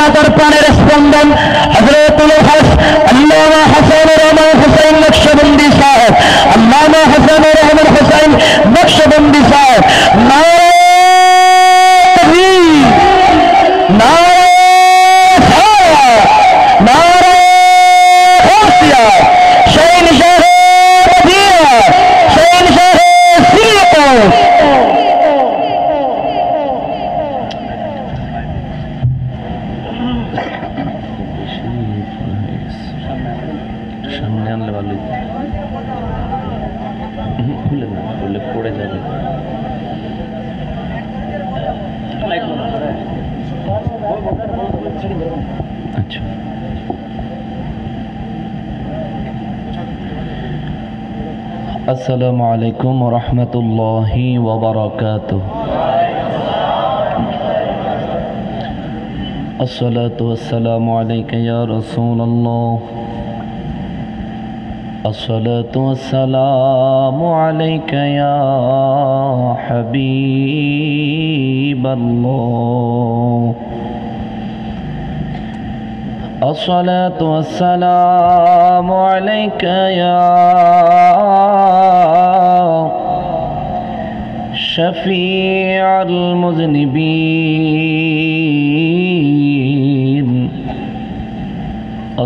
মাতার প্রাণের স্পন্দন হযরতুল আল্লামা হাসানুর রহমান হুসাইন নকশবন্দি সাহেব, আল্লামা হাসানুর রহমান হুসাইন নকশবন্দি সাহেব। নারে তাকবীর, নারে সালাত, নারে গাউসিয়া, শাহনশাহ মদিনা, শাহনশাহ সিরিয়াত। সামনে আনলে ভালো, খুলে না, খুলে পড়ে যাবে। আচ্ছা, আসসালামু আলাইকুম ওয়া রাহমাতুল্লাহি ওয়া বারাকাতুহু। الصلاة والسلام عليك يا رسول الله، الصلاة والسلام عليك يا حبيب الله، الصلاة والسلام عليك يا شفيع المذنبين،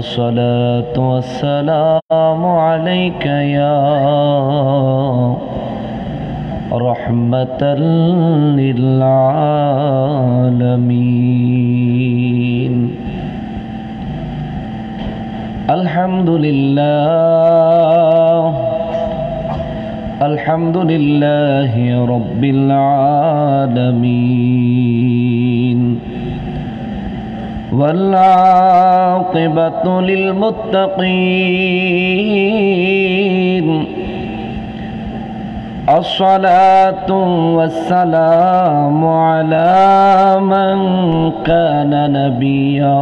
الصلاة والسلام عليك يا رحمة للعالمين. الحمد لله، الحمد لله رب العالمين، والعاقبة للمتقين، الصلاة والسلام على من كان نبيا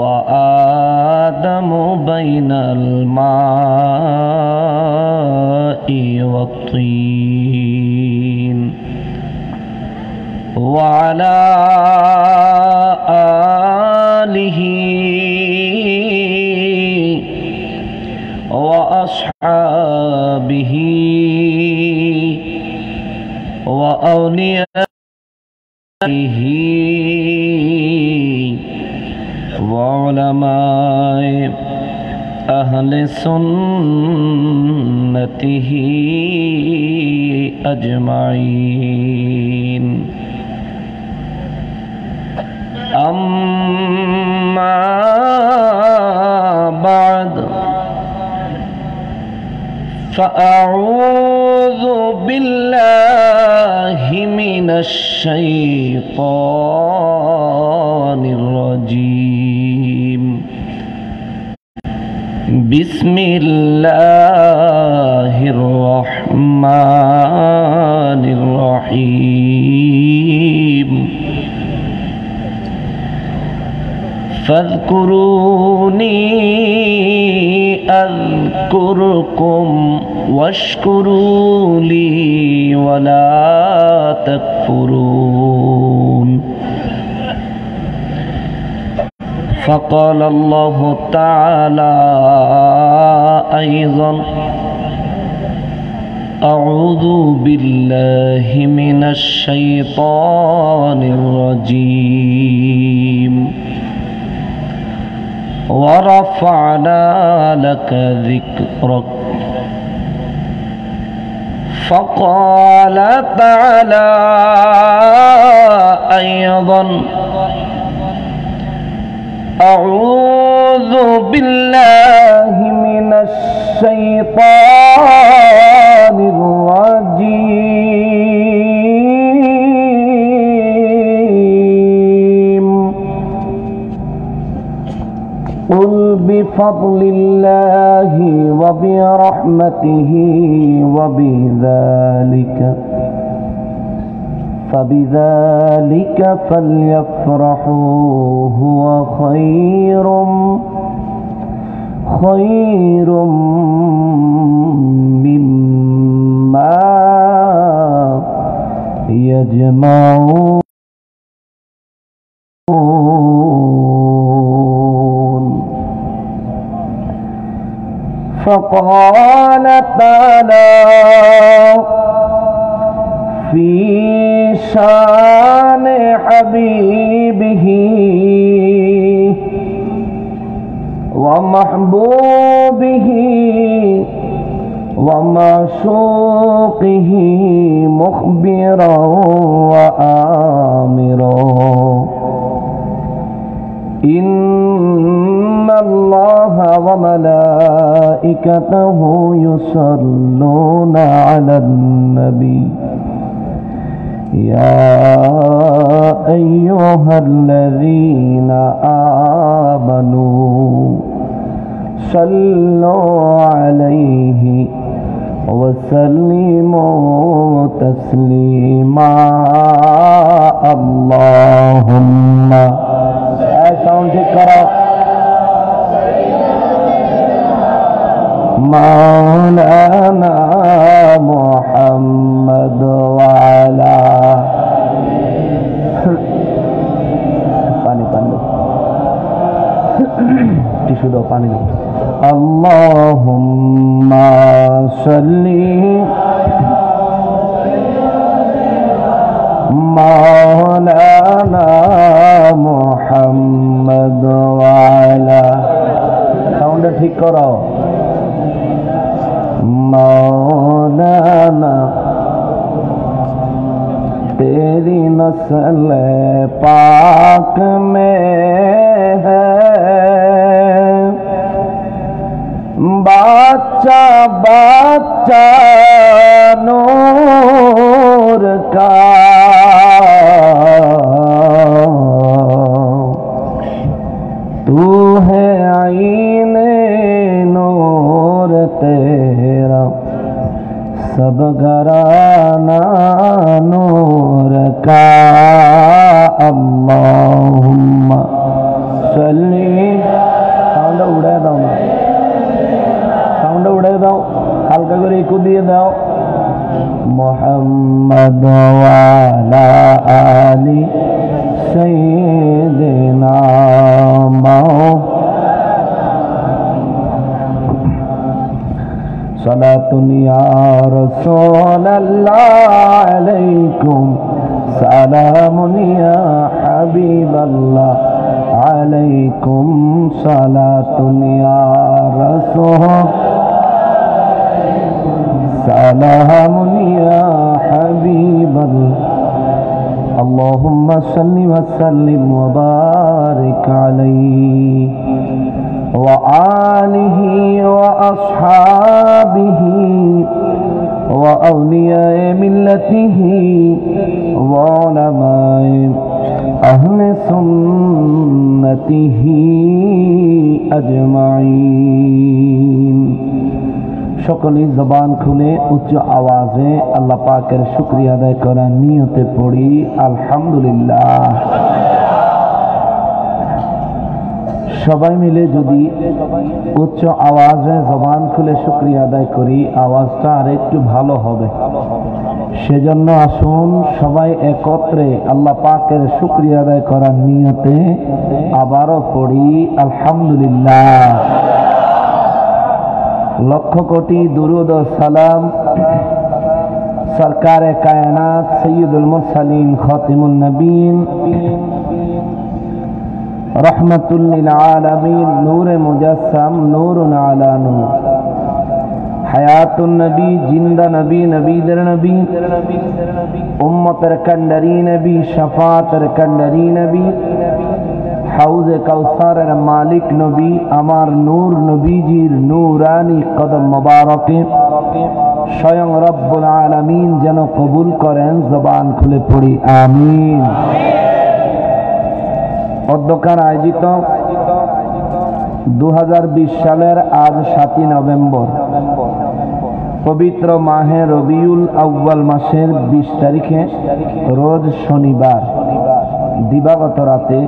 وآدم بين الماء والطين، وعلى آله وأصحابه وأوليائه وعلماء أهل سنته أجمعين. أما بعد، فأعوذ بالله من الشيطان الرجيم. بسم الله الرحمن الرحيم. فاذكروني أذكركم واشكروا لي ولا تكفرون. فقال الله تعالى أيضا: أعوذ بالله من الشيطان الرجيم. ورفعنا لك ذكرك. فقال تعالى أيضا: أعوذ بالله من الشيطان الرجيم. قل بفضل الله وبرحمته فبذلك فليفرحوا هو خير مما يجمعون فقال تعالى في شان حبيبه ومحبوبه ومعشوقه مخبرا وآمرا إن الله وملائكته يصلون على النبي يا أيها الذين آمنوا صلوا عليه وسلموا تسليما اللهم साउंड ठीक करो मौलाना मोहम्मद वाला पानी पानी टिश्यू दो पानी दो अल्लाहुम्मा सल्ली मौलाना मोहम्मद वाला साउंड ठीक करो मौलाना तेरी नस्ल पाक में है बच्चा बच्चा नूर का तू है आईने नूर तेरा सब घराना नूर का अल्लाहुम्मा सल्ली साउंड उड़ा दो साउंड उड़ा दो हल्का करे को दिए दो मोहम्मद वाला आली सैयदना सलातुन या रसूल अल्लाह अलैकुम सलामुन या हबीब अल्लाह अलैकुम सलातुन या रसूल सलामुन या हबीब अल्लाह اللهم صل وسلم وبارك عليه وآله وأصحابه وأولياء ملته وعلماء أهل سنته أجمعين সকলে জবান খুলে উচ্চ আওয়াজে আল্লাহ পাকের শুকরিয়া আদায় করার নিয়তে পড়ি আলহামদুলিল্লাহ। সবাই মিলে যদি উচ্চ আওয়াজে জবান খুলে শুকরিয়া আদায় করি আওয়াজটা আরেকটু ভালো হবে। সেজন্য আসুন সবাই একত্রে আল্লাহ পাকের শুকরিয়া আদায় করার নিয়তে আবারও পড়ি আলহামদুলিল্লাহ। লক্ষ কোটি দুরুদ ও সালাম সরকারে কায়নাত সৈয়দুল মুরসালিন খাতিমুন নবীন রহমাতুল লিল আলামিন নূরে মুজাসসাম নূরুন আলা নূর হায়াতুন নবী জিন্দা নবী নবীদের নবী উম্মতের কান্ডারি নবী শাফাতের কান্ডারি নবী হাউজে কাউসারের মালিক নবী আমার নূর নবীজির নূরানি কদম মোবারকে স্বয়ং রব্বুল আলামিন যেন কবুল করেন। জবান খুলে পড়ি আমিন। অধ্যক্ষার আয়োজিত 2020 সালের আজ 7 নভেম্বর পবিত্র মাহে রবিউল আউয়াল মাসের 20 তারিখে রোজ শনিবার দিবাগত রাতে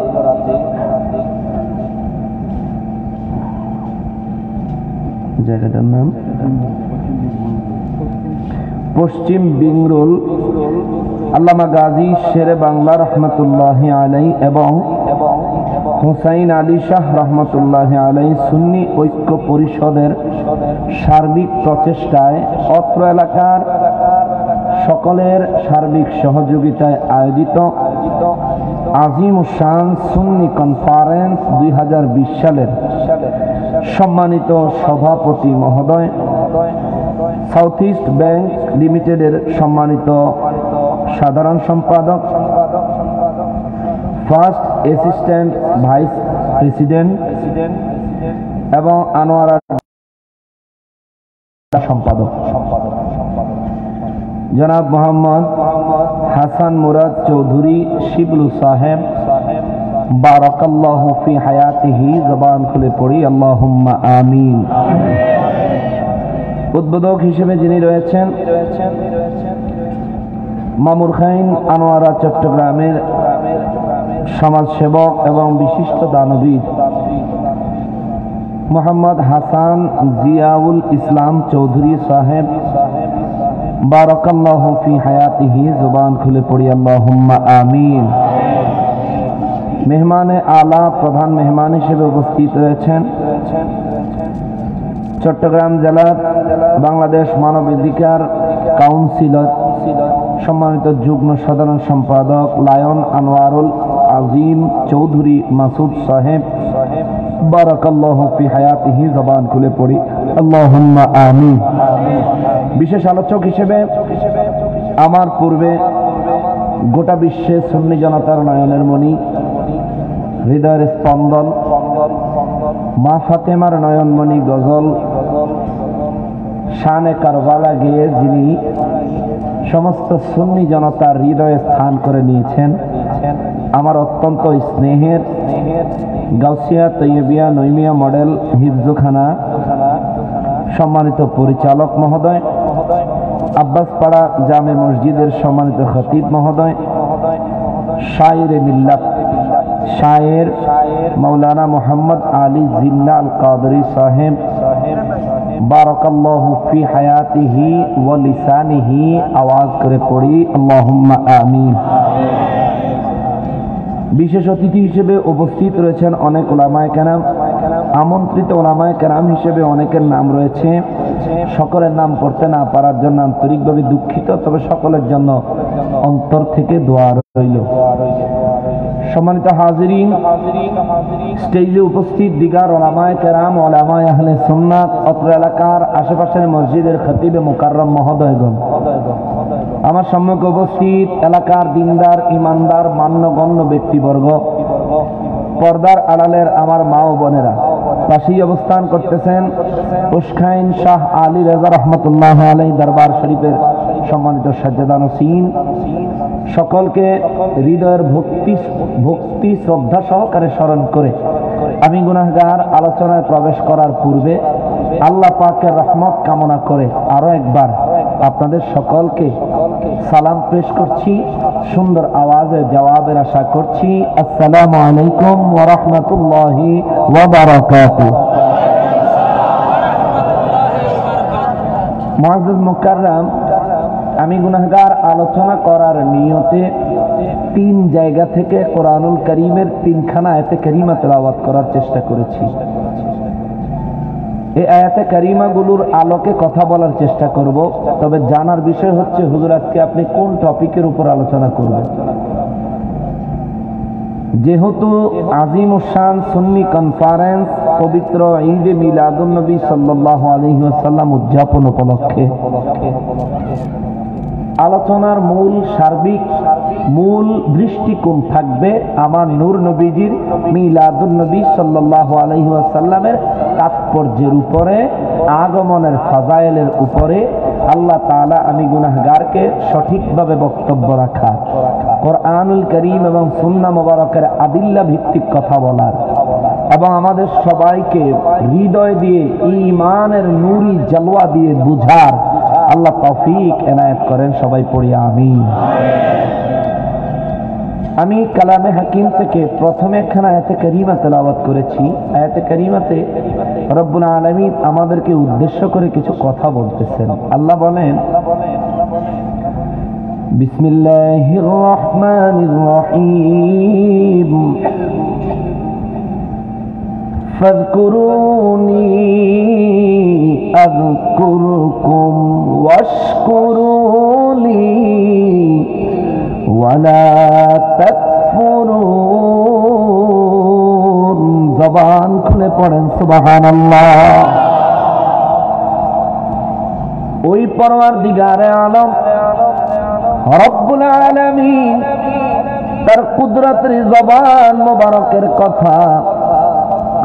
জায়গাটার নাম পশ্চিম বেঙ্গল আল্লামা গাজী শেরে বাংলা রহমতুল্লাহ আলাইহি এবং হুসাইন আলী শাহ রহমতুল্লাহ আলাইহি সুন্নি ঐক্য পরিষদের সার্বিক প্রচেষ্টায় অত্র এলাকার সকলের সার্বিক সহযোগিতায় আয়োজিত আজিমুশান সুন্নি কনফারেন্স 2020 সালের সম্মানিত সভাপতি মহোদয়, সাউথ ইস্ট ব্যাংক লিমিটেডের সম্মানিত সাধারণ সম্পাদক, ফার্স্ট অ্যাসিস্ট্যান্ট ভাইস প্রেসিডেন্ট এবং আনোয়ারা সম্পাদক জনাব মোহাম্মদ হাসান মুরাদ চৌধুরী শিবলু সাহেব, বারাকাল্লাহু ফি হায়াতিহি, জবান খুলে পড়ি আল্লাহুম্মা আমিন। উদ্বোধক হিসেবে যিনি রয়েছেন মামুর খাইন আনোয়ারা চট্টগ্রামের সমাজসেবক এবং বিশিষ্ট দানবীর মোহাম্মদ হাসান জিয়াউল ইসলাম চৌধুরী সাহেব, বারাকাল্লাহু ফি হায়াতিহি, জবান খুলে পড়ি আল্লাহুম্মা আমিন। মেহমানে আলা প্রধান মেহমান হিসেবে উপস্থিত রয়েছেন চট্টগ্রাম জেলার বাংলাদেশ মানবাধিকার কাউন্সিলর সম্মানিত যুগ্ম সাধারণ সম্পাদক লায়ন আনোয়ারুল আজিম চৌধুরী মাসুদ সাহেব, বারাকাল্লাহু ফি হায়াতিহি, জবান খুলে পড়ি আল্লাহুম্মা আমিন। বিশেষ আলোচক হিসেবে আমার পূর্বে গোটা বিশ্বে সুন্নি জনতার নয়নের মণি, হৃদয়ের স্পন্দন, মা ফাতেমার নয়নমণি গজল শানে কারবালা গেয়ে যিনি সমস্ত সুন্নি জনতার হৃদয়ে স্থান করে নিয়েছেন, আমার অত্যন্ত স্নেহের গাউসিয়া তৈয়বিয়া নৈমিয়া মডেল হিফজুখানা সম্মানিত পরিচালক মহোদয়, আব্বাসপাড়া জামে মসজিদের সম্মানিত খতিব মহোদয়, শায়ের মিল্লাত শায়ের মৌলানা মোহাম্মদ আলী জিন্না আল কাদরি সাহেব, বারাকাল্লাহু ফি হায়াতিহি ওয়া লিসানিহি, আওয়াজ করে পড়ি আল্লাহুম্মা আমিন। বিশেষ অতিথি হিসেবে উপস্থিত রয়েছেন অনেক উলামায়ে কেরাম, আমন্ত্রিত উলামায়ে কেরাম হিসেবে অনেকের নাম রয়েছে, সকলের নাম পড়তে না পারার জন্য আন্তরিকভাবে দুঃখিত, তবে সকলের জন্য অন্তর থেকে দোয়া রইল। সম্মানিত হাজিরিন, স্টেজে উপস্থিত দিগার উলামায়ে কেরাম, উলামায়ে আহলে সুন্নাত, অত্র এলাকার আশেপাশের মসজিদের খতিবে মুকাররম মহোদয়গণ, আমার সম্মুখে উপস্থিত এলাকার দিনদার ইমানদার মান্যগণ্য ব্যক্তিবর্গ, পর্দার আড়ালের আমার মা ও বোনেরা, পাশেই অবস্থান করতেছেন উস্খাইন শাহ আলী রেজা রহমতুল্লাহ আলাইহি দরবার শরীফের সম্মানিত সাজ্জাদা নসীন, সকলকে হৃদয়ের ভক্তি শ্রদ্ধা সহকারে স্মরণ করে আমি গুনাহগার আলোচনায় প্রবেশ করার পূর্বে আল্লাহ পাকের রহমত কামনা করে আরো একবার আপনাদের সকলকে সালাম পেশ করছি, সুন্দর আওয়াজে জবাবের আশা করছি। আসসালামু আলাইকুম ওয়া রাহমাতুল্লাহি ওয়া বারাকাতুহু। মুআজ্জাজ মুকাররম, আমি গুনাহগার আলোচনা করার নিয়তে 3 জায়গা থেকে কোরআনুল কারীমের 3খানা আয়াতে কারীমা তেলাওয়াত করার চেষ্টা করেছি। এই আয়াতে কারীমাগুলোর আলোকে কথা বলার চেষ্টা করব, তবে জানার বিষয় হচ্ছে হুজুর আজকে আপনি কোন টপিকের উপর আলোচনা করবেন। যেহেতু আজিমুশান সুন্নি কনফারেন্স পবিত্র ঈদে মিলাদুন নবী সাল্লাল্লাহু আলাইহি ওয়াসাল্লাম উদযাপন উপলক্ষে আলোচনার সার্বিক মূল দৃষ্টিকোণ থাকবে আমার নূর নবীজির মিলাদুন নবী সাল্লাল্লাহু আলাইহি ওয়াসাল্লামের তাৎপর্যের উপরে, আগমনের ফাজাইলের উপরে। আল্লাহ তাআলা আমি গুনাহগারকে সঠিকভাবে বক্তব্য রাখা, কোরআনুল কারীম এবং সুন্নাহ মুবারকের আদিল্লা ভিত্তিক কথা বলার এবং আমাদের সবাইকে হৃদয় দিয়ে ঈমানের নূরি জালওয়া দিয়ে বুঝার আল্লাহ তৌফিক এনায়েত করেন। সবাই পড়ি আমিন। আমি কালামে হাকিম থেকে প্রথমে একখানা আয়াতে কারীমা তেলাওয়াত করেছি। আয়াতে কারীমাতে রব্বুল আলামিন আমাদেরকে উদ্দেশ্য করে কিছু কথা বলতেছেন। আল্লাহ বলেন, বিসমিল্লাহির রহমানির রহিম ফাযকুরুনি আযকুরকুম ওয়াশকুরুলি ওয়ালা তাকফুরুন। জবান খুলে পড়েন সুবহানাল্লাহ। ওই পরওয়ারদিগারে আলম রব্বুল আলামিন তার কুদরতের জবান মোবারকের কথা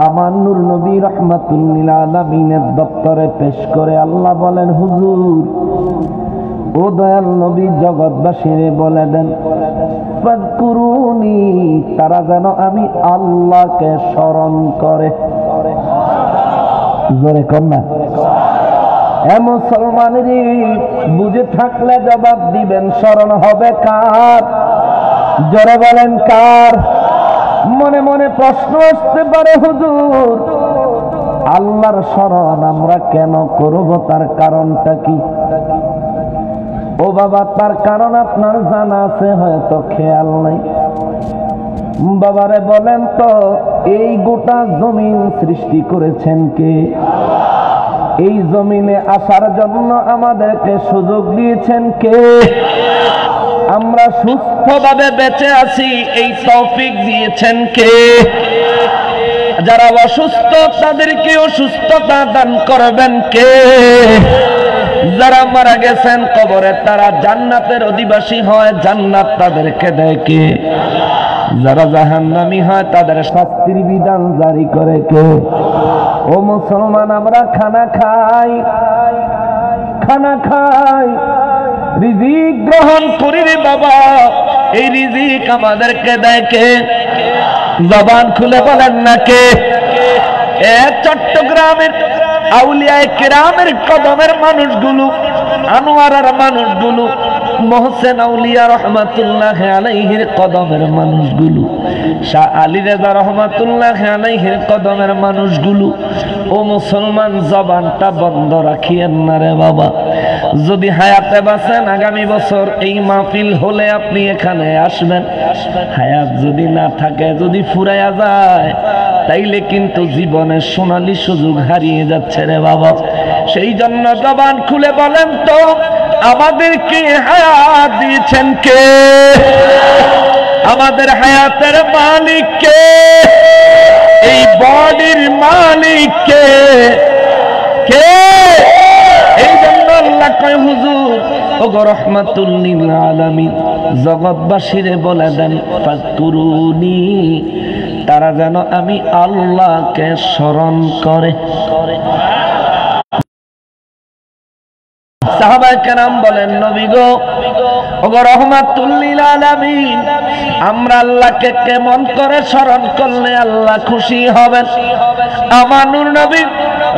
আমার নূর নবী রাহমাতুল লিল আলামিনের দপ্তরে পেশ করে আল্লাহ বলেন, হুজুর ও দয়াল নবী জগৎবাসীরে বলে দেন, ফাযকুরুনি, তারা যেন আমি আল্লাহকে স্মরণ করে। জোরে কন্যা এ মুসলমানেরই বুঝে থাকলে জবাব দিবেন, স্মরণ হবে কার? জোরে বলেন কার? মনে মনে প্রশ্ন আসতে পারে, হুজুর আল্লাহর স্মরণ আমরা কেন করব, তার কারণটা কি? ও বাবা, তার কারণ আপনার জানা আছে, হয়তো খেয়াল নাই। বাবারে বলেন তো, এই গোটা জমিন সৃষ্টি করেছেন কে? এই জমিনে আসার জন্য আমাদেরকে সুযোগ দিয়েছেন কে? আমরা সুস্থভাবে বেঁচে আছি, এই তৌফিক দিয়েছেন কে? যারা অসুস্থ তাদেরকে সুস্থতা দান করবেন কে? যারা মারা গেছেন কবরে, তারা জান্নাতের অধিবাসী হয়, জান্নাত তাদেরকে দেয় কে? যারা জাহান্নামী হয় তাদের শাস্তির বিধান জারি করে কে? ও মুসলমান, আমরা খানা খাই, রিজিক গ্রহণ করি রে বাবা, এই রিজিক আমাদেরকে দেয় কে? জবান খুলে বলেন না কে? চট্টগ্রামের আউলিয়ায়ে কেরামের কদমের মানুষগুলো, আনোয়ারার মানুষগুলো, মোহসেন আউলিয়া রহমাতুল্লাহ আলাইহির কদমের মানুষগুলো, শাহ আলী রেজা রহমাতুল্লাহ আলাইহির কদমের মানুষগুলো, ও মুসলমান জবানটা বন্ধ রাখিয়েন না রে বাবা। যদি হায়াতে বাঁচেন, আগামী বছর এই মাহফিল হলে আপনি এখানে আসবেন। হায়াত যদি না থাকে, যদি ফুরাইয়া যায়, তাইলে কিন্তু জীবনের সোনালী সুযোগ হারিয়ে যাচ্ছে রে বাবা। সেই জন্য জবান খুলে বলেন তো, আমাদেরকে হায়াত দিয়েছেন কে? আমাদের হায়াতের মালিক কে? এই বডির মালিক কে? এই জন্য আল্লাহ কয়, হুজুর ওগো রহমাতুল লিল আলামিন জগৎবাসীরে বলে দেন, ফাযকুরুনি, তারা যেন আমি আল্লাহকে স্মরণ করে। সাহাবায়ে কেরাম বলেন, নবী গো, ওগো রহমাতুল লিল আলামিন, আমরা আল্লাহকে কেমন করে স্মরণ করলে আল্লাহ খুশি হবেন? আমার নূর নবী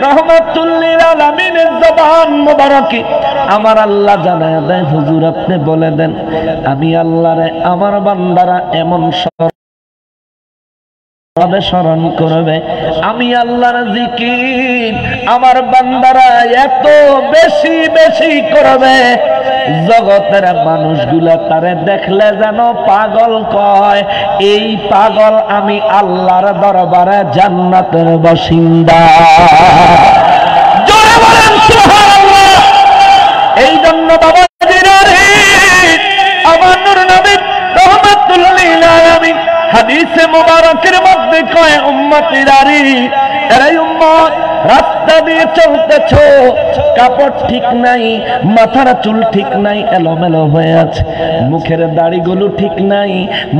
রহমাতুল লিল আলামিনের জবান মোবারকে আমার আল্লাহ জানায় দেয়, হুজুর আপনি বলে দেন, আমি আল্লাহরে আমার বান্দারা এমন স্মরণ করবে, আমি আল্লাহর জিকির আমার বান্দারা এত বেশি বেশি করবে, জগতের মানুষগুলা তারে দেখলে যেন পাগল কয়, এই পাগল আমি আল্লাহর দরবারে জান্নাতের বাসিন্দা। জোরে বলেন সুবহানাল্লাহ। এই জন্য বাবাজিরা রে, আমার নূর নবী রহমাতুল লিল আলামিন হাদিসে মুবারকের মধ্যে কয়, উম্মতিরা রে, এরা উম্মত রাস্তা দিয়ে চলতেছ, কাপড় ঠিক নাই, মাথার চুল ঠিক নাই, এলোমেলো হয়ে আছে, মুখের দাড়িগুলো ঠিক নাই,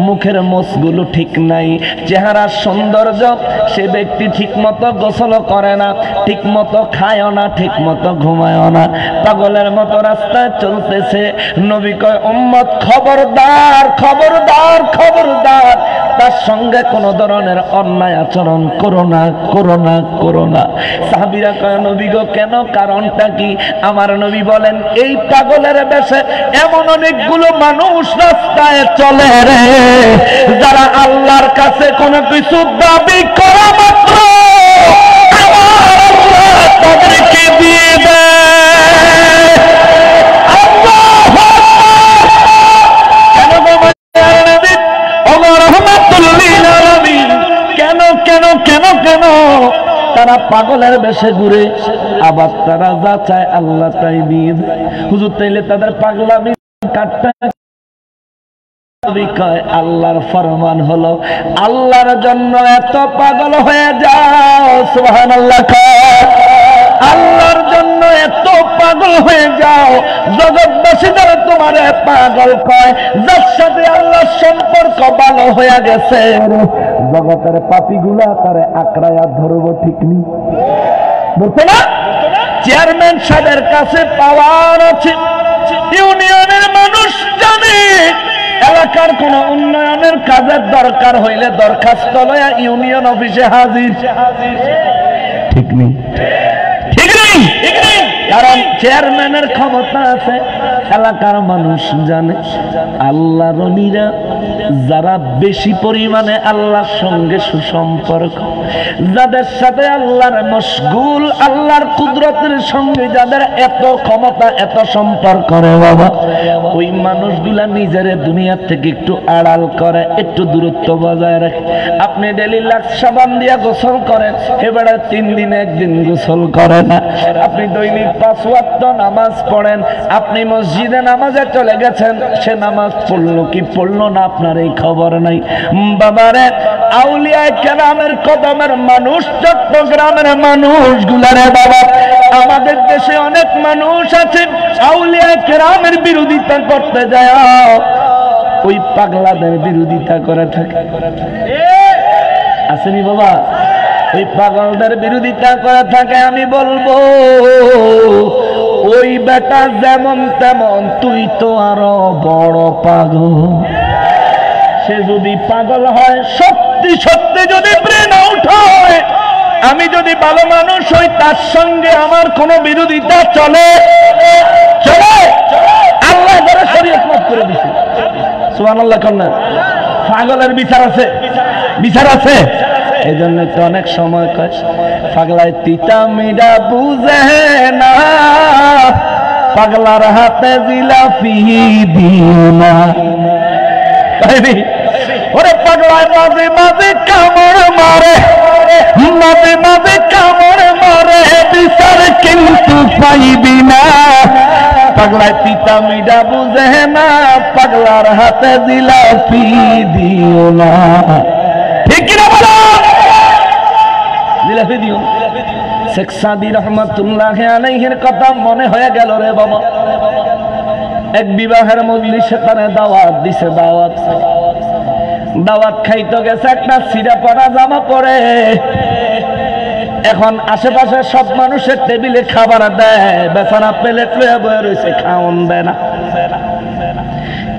মুখের মোছগুলো ঠিক নাই, চেহারার সৌন্দর্য, সে ব্যক্তি ঠিক মতো গোসল করে না, ঠিক মতো খায়ও না, ঠিক মতো ঘুমায়ও না, পাগলের মতো রাস্তায় চলতেছে। নবী কয়, উম্মত খবরদার খবরদার খবরদার, তার সঙ্গে কোনো ধরনের অন্যায় আচরণ করো না, করো না, করো না। সাহাবীরা কয়, নবী গো কেন, কারণটা কি? আমার নবী বলেন, এই পাগলের বেশে এমন অনেকগুলো মানুষ রাস্তায় চলে রে, যারা আল্লাহর কাছে কোনো কিছু দাবি করা মাত্র আমার আল্লাহ তাদেরকে দিয়ে দেয়। আল্লাহু আকবার, তারা পাগলের বেশে ঘুরে, আবার তারা যা চায় আল্লাহ তাই দিয়ে দেয়। হুজুর তাইলে তাদের পাগলামি কাটটা আল্লাহর ফরমান হলো আল্লাহর জন্য এত পাগল হয়ে যাও, সুবহানাল্লাহ। আল্লাহর জন্য এত পাগল হয়ে যাও, জগৎবাসী যারা তোমারে পাগল কয়, যার সাথে আল্লাহর সম্পর্ক ভালো হয়ে গেছে, জগতের পাপীগুলা তারে আঁকড়ায়া ধরবো, ঠিক নেই বলতো না? চেয়ারম্যান সাহেবের কাছে পাওয়ার আছে, ইউনিয়নের মানুষ জানে, এলাকার কোন উন্নয়নের কাজের দরকার হইলে দরখাস্ত লয়া ইউনিয়ন অফিসে হাজির, ঠিক নেই? ঠিক নেই, কারণ চেয়ারম্যানের ক্ষমতা আছে। এলাকার মানুষ জানে আল্লাহর ওলিরা যারা বেশি পরিমাণে আল্লাহর সঙ্গে সুসম্পর্ক, যাদের সাথে আল্লাহর মশগুল, আল্লাহর কুদরতের সঙ্গে যাদের এত ক্ষমতা, এত সম্পর্ক রে বাবা, ওই মানুষগুলা নিজের দুনিয়া থেকে একটু আড়াল করে, একটু দূরত্ব বজায় রাখে। আপনি ডেলি লাক্স সাবান দিয়া গোসল করেন, এবারে 3 দিনে 1 দিন গোসল করে না। আপনি দৈনিক 5 ওয়াক্ত নামাজ পড়েন, আপনি মসজিদে নামাজে চলে গেছেন, সে নামাজ পড়লো কি পড়লো না আপনার এই খবর নাই। বাবারে, আউলিয়া কেরামের কদমের মানুষ, চট্টগ্রামের মানুষগুলারে বাবা, আমাদের দেশে অনেক মানুষ আছে আউলিয়া কেরামের বিরোধিতা করতে যায়, ওই পাগলাদের বিরোধিতা করে থাকে, আসেনি বাবা? ওই পাগলদের বিরোধিতা করে থাকে। আমি বলবো, ওই বেটা যেমন তেমন, তুই তো আরো বড় পাগল। সে যদি পাগল হয়, সত্যি সত্যি যদি ব্রেন আউট হয়, আমি যদি ভালো মানুষ হই, তার সঙ্গে আমার কোন বিরোধিতা চলে? চলে? আল্লাহ যারা শরীয়ত মাফ করে দিছে, সুবহানাল্লাহ কন্যা। পাগলের বিচার আছে, বিচার আছে। এই জন্য তো অনেক সময় কয় পাগলায় তিতা মিডা বুঝে না, পাগলার হাতে জিলাপি দিও না। ওরে পাগলায় মাঝে মাঝে কামড় মারে, মাঝে মাঝে কামড় মারে, বিচার কিন্তু পাইবি না। পাগলায় তিতা মিডা বুঝে না, পাগলার হাতে জিলাপি দিও না। ঠিক কিনা বলো? জিলাপি দিও। শেখ সাদি রহমাতুল্লাহ আলাইহির কথা মনে হয়ে গেল রে বাবা। এক বিবাহের মজলিসে তারা দাওয়াত দিছে, দাওয়াত খাইতে গেছে, একটা সিরা পরা জামা পরে। এখন আশেপাশে সব মানুষের টেবিলে খাবার দেয়, বেচারা প্লেট লয়ে বয়ে রয়েছে, খাওন দেয় না।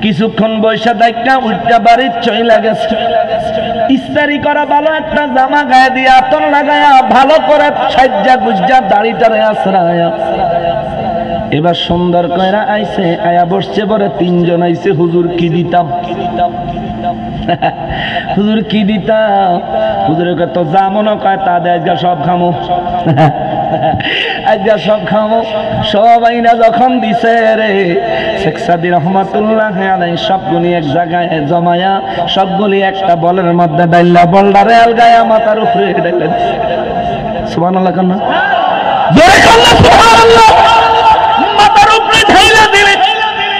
কিছুক্ষণ বৈশা দেখা উল্টা বাড়ির চইলা গেছে, ইস্তারি করা ভালো একটা জামা গায়ে দিয়ে আতর লাগায়া ভালো করে সাজ্জা গুজ্জা দাড়িটারে আছড়ায়া এবার সুন্দর কইরা আইছে, আয়া বসছে, পরে 3 জন আইছে। হুজুর কি দিতাম, হুজুর কি দিতাম? হুজুরের তো যা মনে কয় তা দেয়, আজকে সব খামো, আজকে সব খামো। সবাই না যখন দিছে রে, শেখ সাদি রহমাতুল্লাহ আলাইহি সবগুলি এক জায়গায় জমায়া, সবগুলি একটা বলের মধ্যে ডাইলা, বলডারে আলগায়া মাথার উপরে ডাইলা। সুবহানাল্লাহ কেন জোরে কল্লা, সুবহানাল্লাহ। মাথার উপরে ঢাইলা দিলে,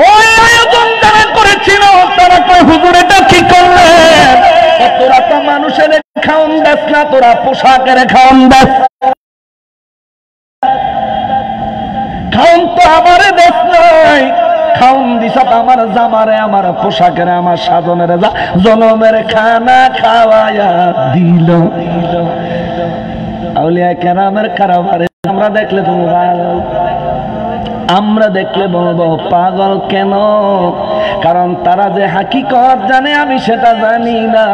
ওই আয়োজন যারা করেছিল তারা কয় হুজুর এটা কি করলেন? তোরা তো মানুষের খাওন দেস না, তোরা পোশাকের খাওন দেস, খাওন তো আমার দেশ নাই, খাওন দিস আমার জামারে, আমার পোশাকের, আমার সাজনের, জনমের খানা খাওয়ায়া দিল। আউলিয়া কেরামের কারবারে আমরা দেখলে তুমি, আমরা দেখলে বলবো পাগল কেন? কারণ তারা যে হাকিকত জানে আমি সেটা জানি না।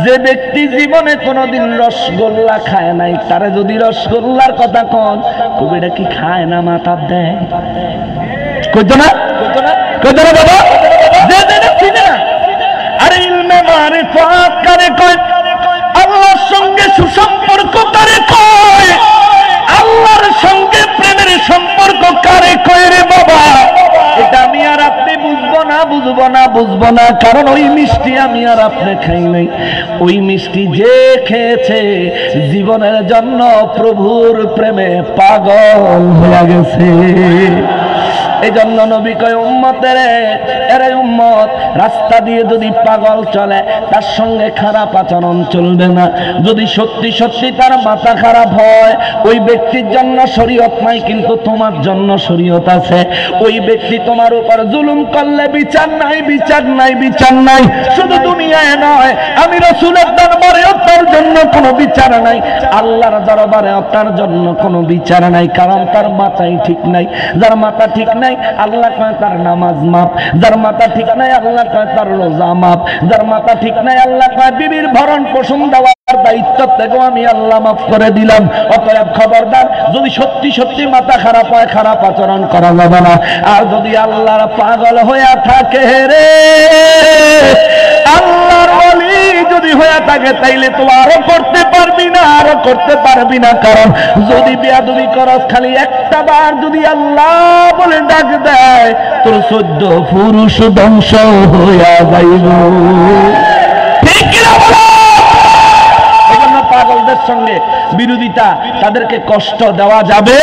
যে ব্যক্তি জীবনে কোনোদিন রসগোল্লা খায় নাই, তারা যদি রসগোল্লার কথা কন, কবিটা কি খায় না মাথা দেয়? কইতো না, কইতো না বাবা? যে দেখছি না, আরে ইলমে মারিফাত কারে কয়? আল্লাহর সঙ্গে সুসম্পর্ক কারে কয়? আল্লাহর সঙ্গে প্রেমের সম্পর্ক কারে কয় রে বাবা? এটা আমি আর আপনি বুঝবো না, বুঝবো বুঝবো না, কারণ ওই মিষ্টি আমি আর আপনি খাই নাই। ওই মিষ্টি যে খেয়েছে জীবনের জন্য প্রভুর প্রেমে পাগল হয়ে গেছে। এই জন্য নবী কয় উম্মতের, এরে উম্মত, রাস্তা দিয়ে যদি পাগল চলে তার সঙ্গে খারাপ আচরণ চলবে না। যদি সত্যি সত্যি তার মাথা খারাপ হয়, ওই ব্যক্তির জন্য শরীয়ত নাই, কিন্তু তোমার জন্য শরীয়ত আছে। ওই ব্যক্তি তোমার উপর জুলুম করলে বিচার নাই, বিচার নাই, বিচার নাই। শুধু দুনিয়ায় নয়, আমি রাসূলের দরবারেও তার জন্য কোনো বিচার নাই, আল্লাহর দরবারেও তার জন্য কোনো বিচার নাই, কারণ তার মাথাই ঠিক নাই। যার মাথা ঠিক নাই আল্লাহ কয় তার নামাজ মাপ, যার মাথা ঠিক নাই আল্লাহ কয় তার রোজা মাপ, যার মাথা ঠিক নাই আল্লাহ কয় বিবির ভরণ পোষণ দেওয়ার দায়িত্ব থেকেও আমি আল্লাহ মাফ করে দিলাম। অতএব খবরদার, যদি সত্যি সত্যি মাথা খারাপ হয় খারাপ আচরণ করা যাবে না। আর যদি আল্লাহর পাগল হয়ে থাকে রে, আল্লাহর ওলি যদি হয়ে থাকে, তাইলে তো আরো করতে পারবি না, আরো করতে পারবি না। কারণ যদি বেয়াদবি করস, খালি একটা বার যদি আল্লাহ বলে ডাক দেয়, তোর 14 পুরুষ ধ্বংস হইয়া যাইব। ঠিক কি না বলো? এজন্য পাগলদের সঙ্গে বিরোধিতা, তাদেরকে কষ্ট দেওয়া যাবে।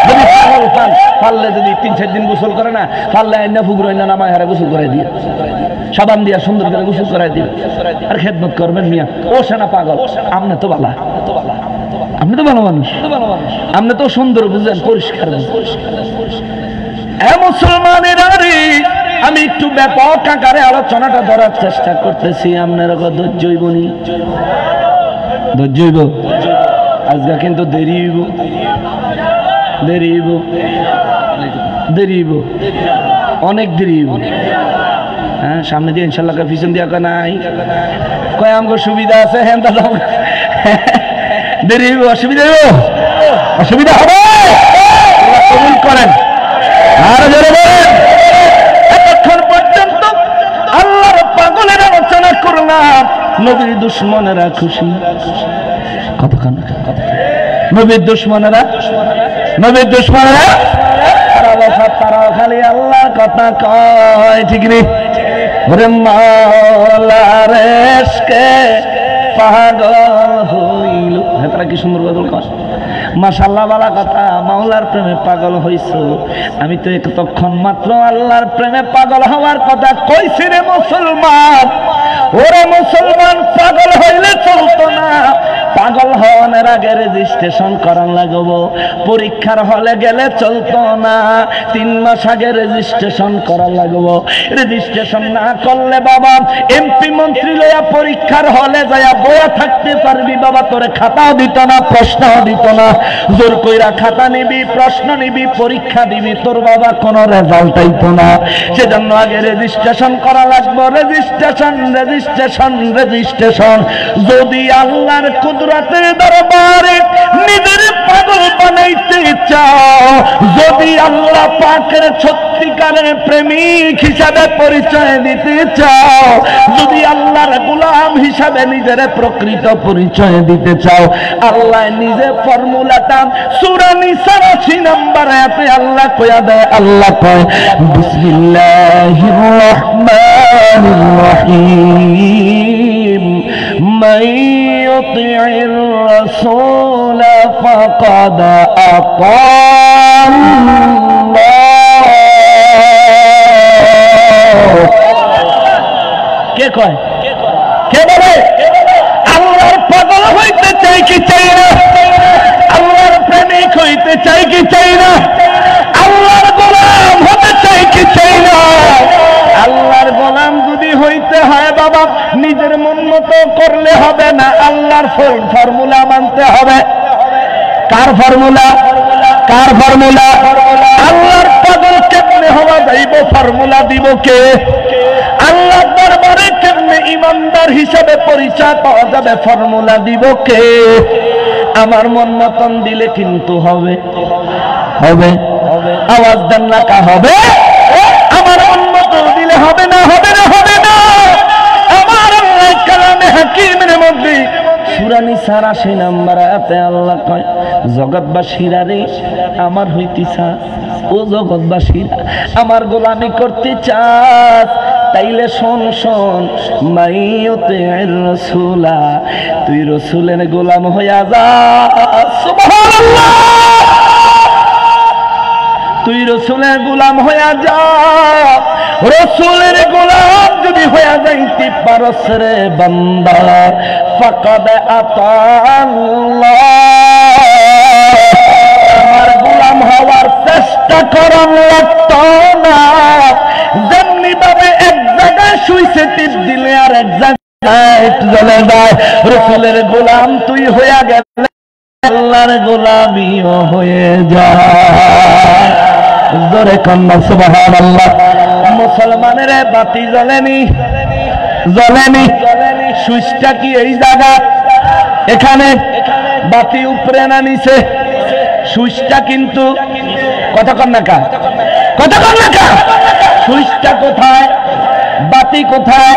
যদি পাগল পান, পারলে যদি 3-4 দিন গোসল করে না, পারলে আইনা ফুকুর আইনা নামায় হারা গোসল করাই দিয়ে, সাবান দিয়া সুন্দর করে গোসল করাই দিবে, আর খেদমত করবেন মিয়া। ও সেনা পাগল, আপনি তো ভালো, আপনি তো ভালো মানুষ, আপনি তো সুন্দর বুঝেন, পরিষ্কার মুসলমানের। আমি একটু ব্যাপক আকারে আলোচনাটা ধরার চেষ্টা করতেছি, আপনার ধৈর্য হইব নি? ধৈর্য হইব? আজকে কিন্তু দেরি হইব, দেরি হইব, দেরি হইব, অনেক দেরি হইব। হ্যাঁ, সামনে দিয়ে ইনশাল্লাহ, পিছন দিয়া কয় নাই, কয় আমার সুবিধা আছে। হ্যাঁ দাদা, দেরি হইব, অসুবিধা হইব, অসুবিধা হবে, কবুল করেন। আর জোরে বলেন। এতক্ষণ পর্যন্ত আল্লাহর পাগলের আলোচনা করলাম, নবীর দুশ্মনেরা খুশি। কতক্ষণ? নবীর দুশ্মনেরা, নবীর দুশ্মনেরা তারাও খালি আল্লাহর কথা কয়, ঠিক নেই? ওরে মাওলার ইশকে পাগল হইল। হ্যাঁ, তারা কি সুন্দর কথা কয়, মাশাআল্লাহ, বালা কথা। মাওলার প্রেমে পাগল হইছো। আমি তো এতক্ষণ মাত্র আল্লাহর প্রেমে পাগল হওয়ার কথা কইছি রে মুসলমান। ওরে মুসলমান, পাগল হইলে চলতো না। পাগল হওয়ার আগে রেজিস্ট্রেশন করার লাগবো। পরীক্ষার হলে গেলে চলতো না, 3 মাস আগে রেজিস্ট্রেশন করার লাগবো। রেজিস্ট্রেশন না করলে বাবা এমপি মন্ত্রী লইয়া পরীক্ষার হলে যাইয়া বইয়া থাকতে পারবি বাবা, তোরে খাতাও দিত না, প্রশ্নও দিত না। জোর কইরা খাতা নিবি, প্রশ্ন নিবি, পরীক্ষা দিবি, তোর বাবা কোনো রেজাল্ট আইতো না। সেজন্য আগে রেজিস্ট্রেশন করা লাগবো। Registration, registration, registration. যদি আল্লাহর কুদরতের দরবারে নিজের পাগল বানাইতে চাও, যদি আল্লাহ পাকের সত্যিকারের প্রেমিক হিসাবে পরিচয় দিতে চাও, যদি আল্লাহর গোলাম হিসাবে নিজের প্রকৃত পরিচয় দিতে চাও, আল্লাহ নিজে ফর্মুলাটা সূরা নিসার 80 নম্বর আয়াতে আল্লাহ কইয়া দেয়। আল্লাহ কয়, বিসমিল্লাহির রহমানির রহিম, মান ইউতি'র রাসূল ফাকাদ আতাআল্লাহ। কে কয়? কে বলে? আল্লাহর পাগল হইতে চাই কি চাই না? আল্লাহর প্রেমিক হইতে চাই কি চাই না? আল্লাহর গোলাম হতে চাই কি চাই না? আল্লাহর গোলাম যদি হইতে হয় বাবা, নিজের মন মতো করলে হবে না, আল্লাহর ফর্মুলা মানতে হবে। কার ফর্মুলা? কার ফর্মুলা? আল্লাহর পাগল কেমনে হওয়া যাইব, ফর্মুলা দিব কে? আল্লাহর দরবারে কেমনে ইমানদার হিসাবে পরিচয় পাওয়া যাবে, ফর্মুলা দিব কে? আমার মন মতন দিলে কিন্তু হবে, হবে, আওয়াজ দেন না, কা হবে? আমার মন মতো দিলে হবে না, হবে না, হবে না। আমার আল্লাহ কালামে হাকিমের মধ্যে সূরা নিসার 80 নম্বর আয়াতে আল্লাহ কয়, জগৎবাসীরা রে আমার হইতিসা, ও জগৎবাসীরা, আমার গোলামি করতে চাস তাইলে শোন শোন, মাইয়ুতির রাসূলা, তুই রাসূলের গোলাম হইয়া যা। সুবহানাল্লাহ, তুই রাসূলের গোলাম হইয়া যা। রাসূলের গোলাম যদি হইয়া যাইতে পারস রে বান্দা, ফাকাদ আতাল্লাহ। আমার গোলাম হওয়ার চেষ্টা করার লাগতো না, যেমনি ভাবে এক জায়গায় সুইচে টিপ দিলে আর এক জায়গায় চলে যায়। রাসূলের গোলাম তুই হইয়া গেলে আল্লাহর গোলামিও হয়ে যায়। জোরে কন্যা সুবহানাল্লাহ। মুসলমানের বাতি জ্বলেনি, জ্বলেনি, সুইচটা কি এই জায়গা? এখানে বাতি উপরে না নিচে? সুইচটা কিন্তু কতক্ষণ নাকা, কতক্ষণ নাকা, সুইচটা কোথায়, বাতি কোথায়?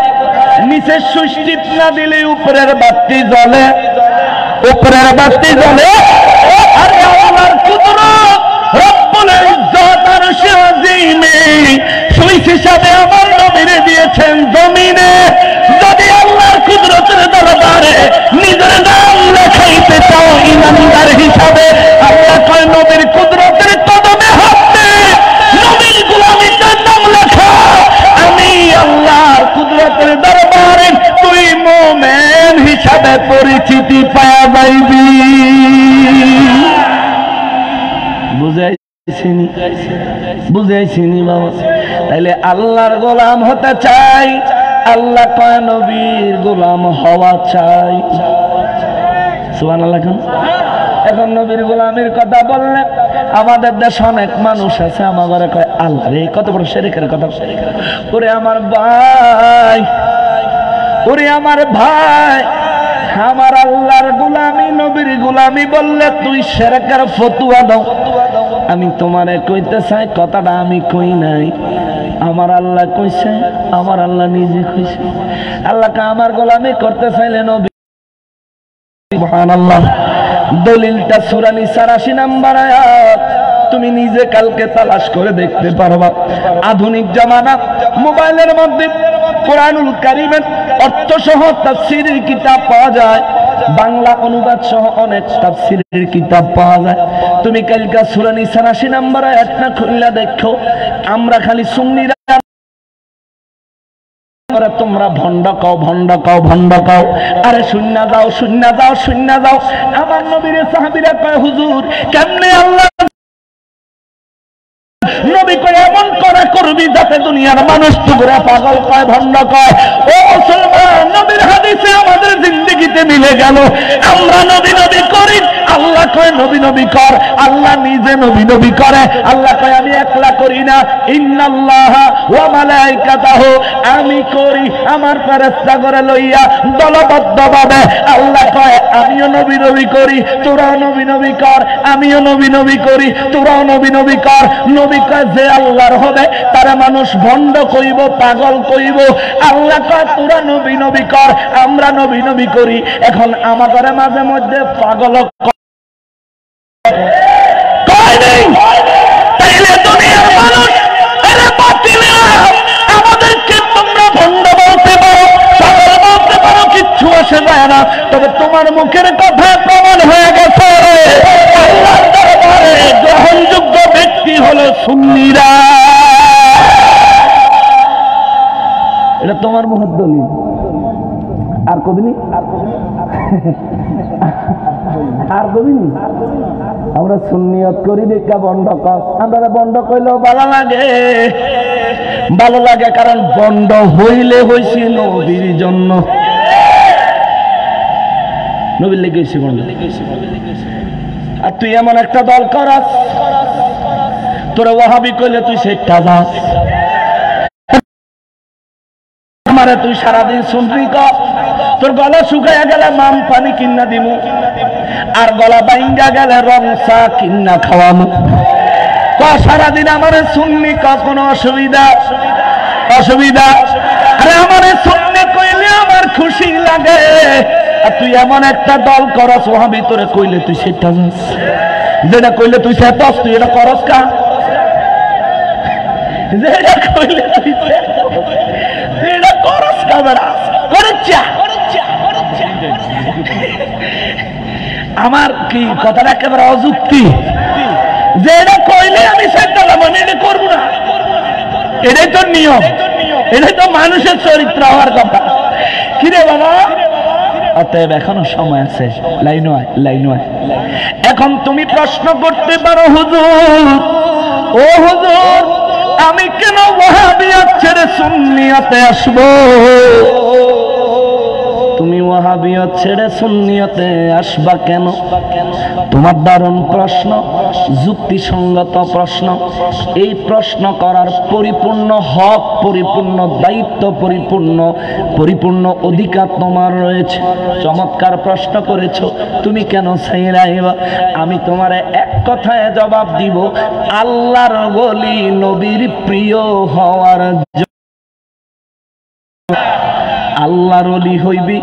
নিচের সুইচ টিপ না দিলে উপরের বাতি জ্বলে, উপরের বাতি জ্বলে। আর আল্লাহর কুদরত, রব্বুল ইজ্জত আরশে আযীমে সুইচ হিসাবে আমার নবীরে দিয়েছেন জমিনে। যদি আল্লাহর কুদরতের দরবারে নিজের নাম লেখাইতে চাও ইমানদার হিসাবে, আল্লাহ কয় নবীর কুদরতের কদমে হাত দে, নবীর গোলামিতে নাম লেখা। আমি আল্লাহর কুদরতের দরবারে তুই মুমিন হিসাবে পরিচিতি পাওয়া যাইবি। বুঝাইছিনি বাবা? তাইলে আল্লাহর গোলাম হতে চাই, আল্লাহ কয় নবীর গোলাম হওয়া চাই। সুবহানাল্লাহ। এখন নবীর গোলামের কথা বললে আমাদের দেশে অনেক মানুষ আছে, আমার কয় আল্লাহ রে, কত বড় শিরকের কথা। ওরে আমার ভাই, ওরে আমার ভাই, আমার আল্লাহর গোলামি নবীর গোলামি বললে তুই শিরকের ফতোয়া দাও। আমি তোমারে কইতে চাই, কথাটা আমি কই নাই, আমার আল্লাহ কইছে, আমার আল্লাহ নিজে কইছে। আল্লাহকে আমার গোলামি করতে চাইলে নবী। সুবহানাল্লাহ। দলিলটা সূরা নিসার ৮০ নম্বর আয়াত, তুমি নিজে কালকে তালাশ করে দেখতে পারবা। আধুনিক জামানা, মোবাইলের মধ্যে কোরআনুল কারীমের অর্থ সহ তাফসীরের কিতাব পাওয়া যায়, বাংলা অনুবাদ সহ অনেক তাফসীরের কিতাব পাওয়া যায়। তুমি কালকে সূরা নিসার ৮০ নম্বর আয়াতটা খুললা দেখো। আমরা খালি সুন্নিরা তোমরা ভণ্ড কও, ভণ্ড কও, ভণ্ড কও, আরে শূন্য যাও, শূন্য যাও, শূন্য যাও। আমার নবীর সাহাবীরা কয় হুজুর কেমনে আল্লাহ নবী কয় এমন করে করবি যাতে দুনিয়ার মানুষ তোমরা পাগল কয়, ভণ্ড কয়। ও মুসলমান, নবীর হাদিসে আমাদের জিন্দেগিতে মিলে গেল। আমরা নবী নবী করি, আল্লাহ কয় নবী নবী কর, আল্লাহ নিজে নবী নবী করে। আল্লাহ কয় আমি একলা করি না, ইন্নাল্লাহা ওয়া মালাইকাতাহু, আমি করি, আমার ফেরেশতা করে লইয়া দলবদ্ধভাবে। আল্লাহ কয় আমিও নবী নবী করি, তোরাও নবী নবী কর, আমিও নবী নবী করি, তোরাও নবী নবী কর। নবী কয় যে আল্লাহর হবে তারা মানুষ ভণ্ড কইব, পাগল কইব। আল্লাহ কয় তোরা নবী নবী কর, আমরা নবী নবী করি। এখন আমাদের মাঝে মধ্যে পাগল কয় নেই, তাইলে দুনিয়ার মানুষ এরা বাতিলা, আমাদেরকে তোমরা ভণ্ড বলতে পারো, পাগল বলতে পারো, কিচ্ছু আসে যায় না। তবে তোমার মুখের কথা প্রমাণ হয়ে গেছে আল্লাহর দরবারে গ্রহণযোগ্য ব্যক্তি হলো সুন্নিরা। এটা তোমার মুখের দলিল, আর কবিনি, আর কবিনি। আমরা সুন্নিয়ত করি দেখা বন্ড কর, আমরা বন্ড কইলেও ভালো লাগে, ভালো লাগে, কারণ বন্ড হইলে হইছি নবীর জন্য, নবীর লেগেছি বন্ড। আর তুই এমন একটা দল করাস, তোরা ওয়াহাবি কইলে তুই সেটা যাস, আমারে তুই সারাদিন শুনবি কর, তোর গলা শুকাইয়া গেলে মাম পানি কিনা দিমু, আর গলা বাইঙ্গা গেলে রং চা কিনা খাওয়ামু। ক সারাদিন আমারে শুননি, কোনো অসুবিধা, অসুবিধা? আরে আমারে শুননি কইলে আমার খুশি লাগে। আর তুই এমন একটা দল করস, ওয়াহাবি তোরে কইলে তুই সেটা যাস, যেটা কইলে তুই সেটাস, তুই এটা করস কা? যেটা কইলে তুই এটা করস কামড়া করচ্ছা। আমার কি কথাটা একেবারে অযুক্তি, যে এটা কইলে আমি সেটালাম, আমি এটা করবো না। এটাই তো নিয়ম, এটাই তো মানুষের চরিত্র হওয়ার কথা। কিরে বাবা, অতএব এখনো সময় আছে, লাইনো আয়, লাইনো আয়। এখন তুমি প্রশ্ন করতে পারো, হুজুর ও হুজুর, আমি কেন ওয়াহাবিয়ত ছেড়ে সুন্নিয়তে আসবো? তুমি ওয়াহাবিয়ত ছেড়ে সুন্নিয়তে আসবা কেন? তোমার দারুণ প্রশ্ন, যুক্তিসঙ্গত প্রশ্ন। এই প্রশ্ন করার পরিপূর্ণ হক, পরিপূর্ণ দায়িত্ব, পরিপূর্ণ অধিকার তোমার রয়েছে। চমৎকার প্রশ্ন করেছো, তুমি কেন ছাইরাইবা? আমি তোমার এক কথায় জবাব দিব, আল্লাহর ওলি নবীর প্রিয় হওয়ার জন্য। আল্লাহর ওলি হইবি,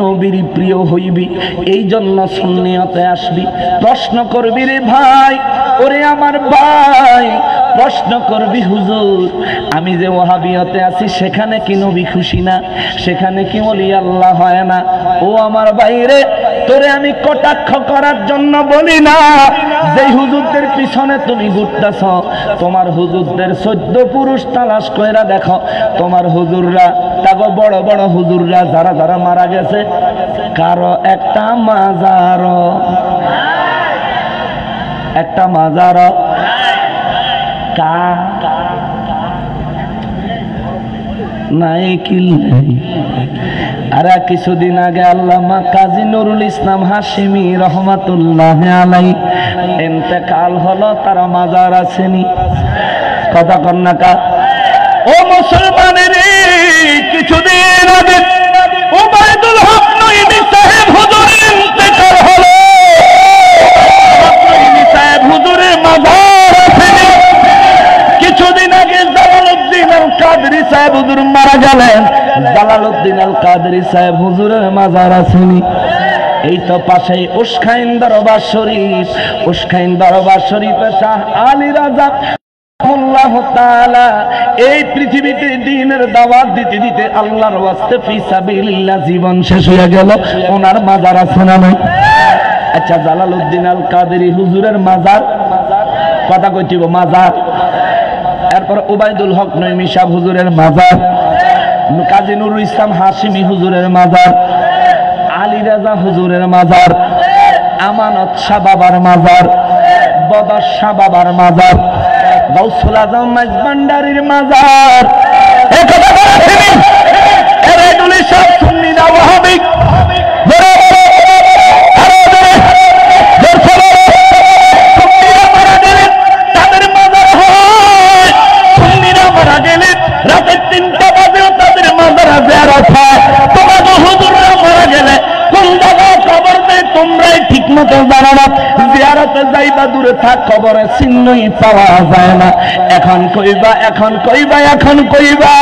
নবীর প্রিয় হইবি, এই জন্য সুন্নিয়তে আসবি। প্রশ্ন করবি রে ভাই, ওরে আমার ভাই, প্রশ্ন করবি, হুজুর আমি যে ওয়াহাবিয়তে আছি সেখানে কি নবী খুশি না? সেখানে কি ওলি আল্লাহ হয় না? ও আমার ভাইরে, তোরে আমি কটাক্ষ করার জন্য বলি না। যে হুজুরদের পিছনে তুমি ঘুরতেছ, তোমার হুজুরদের 14 পুরুষ তালাশ কইরা দেখো, তোমার হুজুররা, তাগো বড় বড় হুজুররা যারা যারা মারা গেছে, কারো একটা মাজার নাই কিল। আর কিছুদিন আগে আল্লামা কাজী নুরুল ইসলাম হাশিমি রহমাতুল্লাহ আলাইহি ইন্তেকাল হলো, তার মাজার আসেনি। কথা কন না কা? ও মুসলমানের, কিছুদিন আগে উবাইদুল হক নঈমী সাহেব হুজুরের ইন্তেকাল হলো। নঈমী সাহেব হুজুরের মাজার আসেনি। কিছুদিন আগে জালালউদ্দিন আল কাদরি সাহেব হুজুর মারা গেলেন, জালালউদ্দিন আল কাদরি সাহেব হুজুরের মাজার আসেনি। এই তো পাশেই উস্কাইন দরবার শরীফ, উস্কাইন দরবার শরীফে শাহ আলী রাজা আল্লাহ তাআলা এই পৃথিবীতে দ্বীনের দাওয়াত দিতে দিতে আল্লাহর ওয়াস্তে ফি সাবিলিল্লাহ জীবন শেষ হয়ে গেল, ওনার মাজার আছে না নাই? আচ্ছা, জালালউদ্দিন আল কাদরি হুজুরের মাজার, কথা কইতিব মাজার। এরপর উবাইদুল হক নঈমী সাহেব হুজুরের মাজার, কাজী নুরুল ইসলাম হাশিমি হুজুরের মাজার, আলী রাজা হুজুরের মাজার, আমানত শাহ বাবার মাজার, বদর শাহ বাবার মাজার, গাউসুল আজম মাইজভান্ডারীর মাজার। এই কথা বলেছেন এরাইদুল সব সুন্নি না ওয়াহাবি? তাদের মাজার হয়, সুন্নিরা মারা গেলে রাতের 3টা বাজেও তাদের মাজার জিয়ারত হয়। তোমাদের হুজুররা মারা গেলে কোন জায়গায় কবর দেয় তোমরাই ঠিক মতো জানো না। জিয়ারতে যাইবা, দূরে থাক, কবরের চিহ্নই পাওয়া যায় না। এখন কইবা, এখন কইবা, এখন কইবা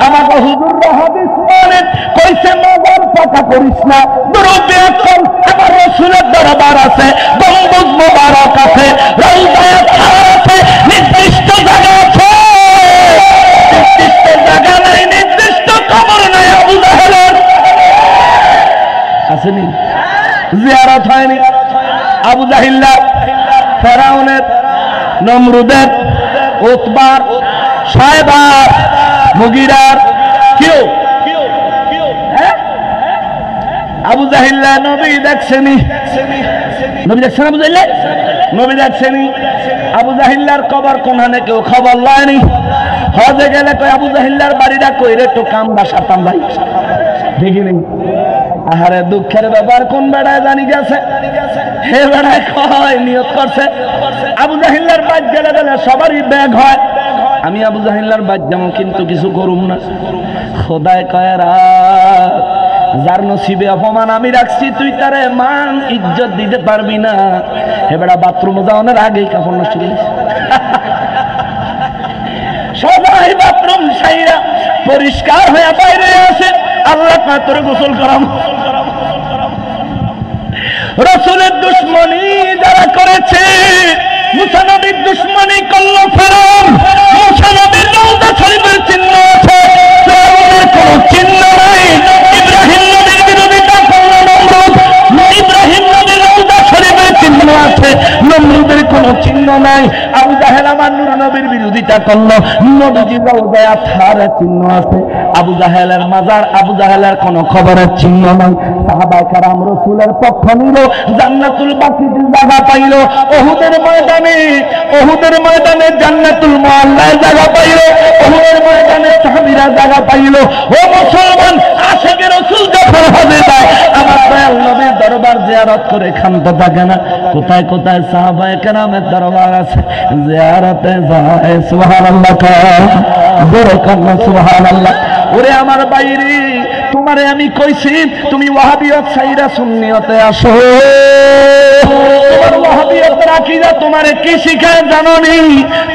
আমাকে হুজুররা হাদিস বলেন, কইছে মাজার পাকা করিস না, দুরূপে কর। আমার রাসূলের দরবার আছে, গম্বুজ মোবারক আছে, রওজা আছে, নির্দিষ্ট জায়গা আছে, নির্দিষ্ট জায়গা নাই, নির্দিষ্ট কবর নাই। আবু জাহেলের আসেনি, জিয়ারত হয়নি। আবু জাহিল্লা, ফেরাউনের, নমরুদের, উতবার, সায়বার, মুগিরার, কেউ আবু জাহিল্লা নবী দেখছেনি? নবী দেখছেন? আবু জাহিল্লা নবী দেখছেনি? আবু জাহিল্লার কবর কোনখানে কেউ খবর লয়নি। হজে গেলে কই আবু জাহিল্লার বাড়িটা কই রে, তো কাম বাসাতাম ভাই, দেখিনি। আহারে দুঃখের ব্যাপার, কোন বেড়ায় জানি গেছে, হে বেড়ায় কয় নিয়ত করছে আবু জাহিল্লার বাদ গেলে গেলে সবারই ব্যাগ হয়। আমি আবু জাহিল্লার বাদ যাবো, কিন্তু কিছু করুম না। খোদায় কয় রাখ, যার নসিবে অপমান আমি রাখছি, তুই তারে মান ইজ্জত দিতে পারবি না। হে বেড়া বাথরুমে যাওয়ার আগেই কাপড় নষ্ট করিস। সবাই বাথরুম সাইরা পরিষ্কার হয়ে বাইরে আসে, আল্লাহ তোরে গোসল করাম। রাসূলের দুশমনি যারা করেছে মুসা নবীর দুশমনী করল ফেরাউন, মুসা নবীর রওজা শরীফের চিহ্ন আছে, ফেরাউনের কোনো চিহ্ন নাই। ইব্রাহিম নবীর বিরোধিতা করল নমরুদ, ইব্রাহিম নবীর রওজা শরীফের চিহ্ন আছে, নমরুদের কোনো চিহ্ন নাই। আবু জাহেল আমার নূর নবীর বিরোধিতা করলো, নবীজির রওজায় আথারের চিহ্ন আছে। আবু জাহেলের মাজার, আবু জাহেলের কোনো খবরের চিহ্ন নাই। সাহাবায়ে কেরাম রাসূলের পক্ষ নিল, জান্নাতুল বাকিতে জায়গা পাইল, ওহুদের ময়দানে জান্নাতুল মুআল্লায় জায়গা পাইল, ওহুদের ময়দানে সাহাবীরা জায়গা পাইল। ও মুসলমান, আশিকে রাসূল যখন হজে যায়, আমার দয়াল নবীর দরবার জিয়ারত করে ক্ষান্ত থাকে না। কোথায় কোথায় সাহাবায়ে কেরামের দরবার আছে, জিয়ারতে যায়। সুবহানাল্লাহ, বড় কান্না, সুবহানাল্লাহ। ওরে আমার বাইরে, তোমারে আমি কইছি তুমি ওয়াহাবিয়ত ছাইরা সুন্নিয়তে আসো। তোমার ওয়াহাবিয়তের আকীদা তোমারে কি শিখায় জানোনি?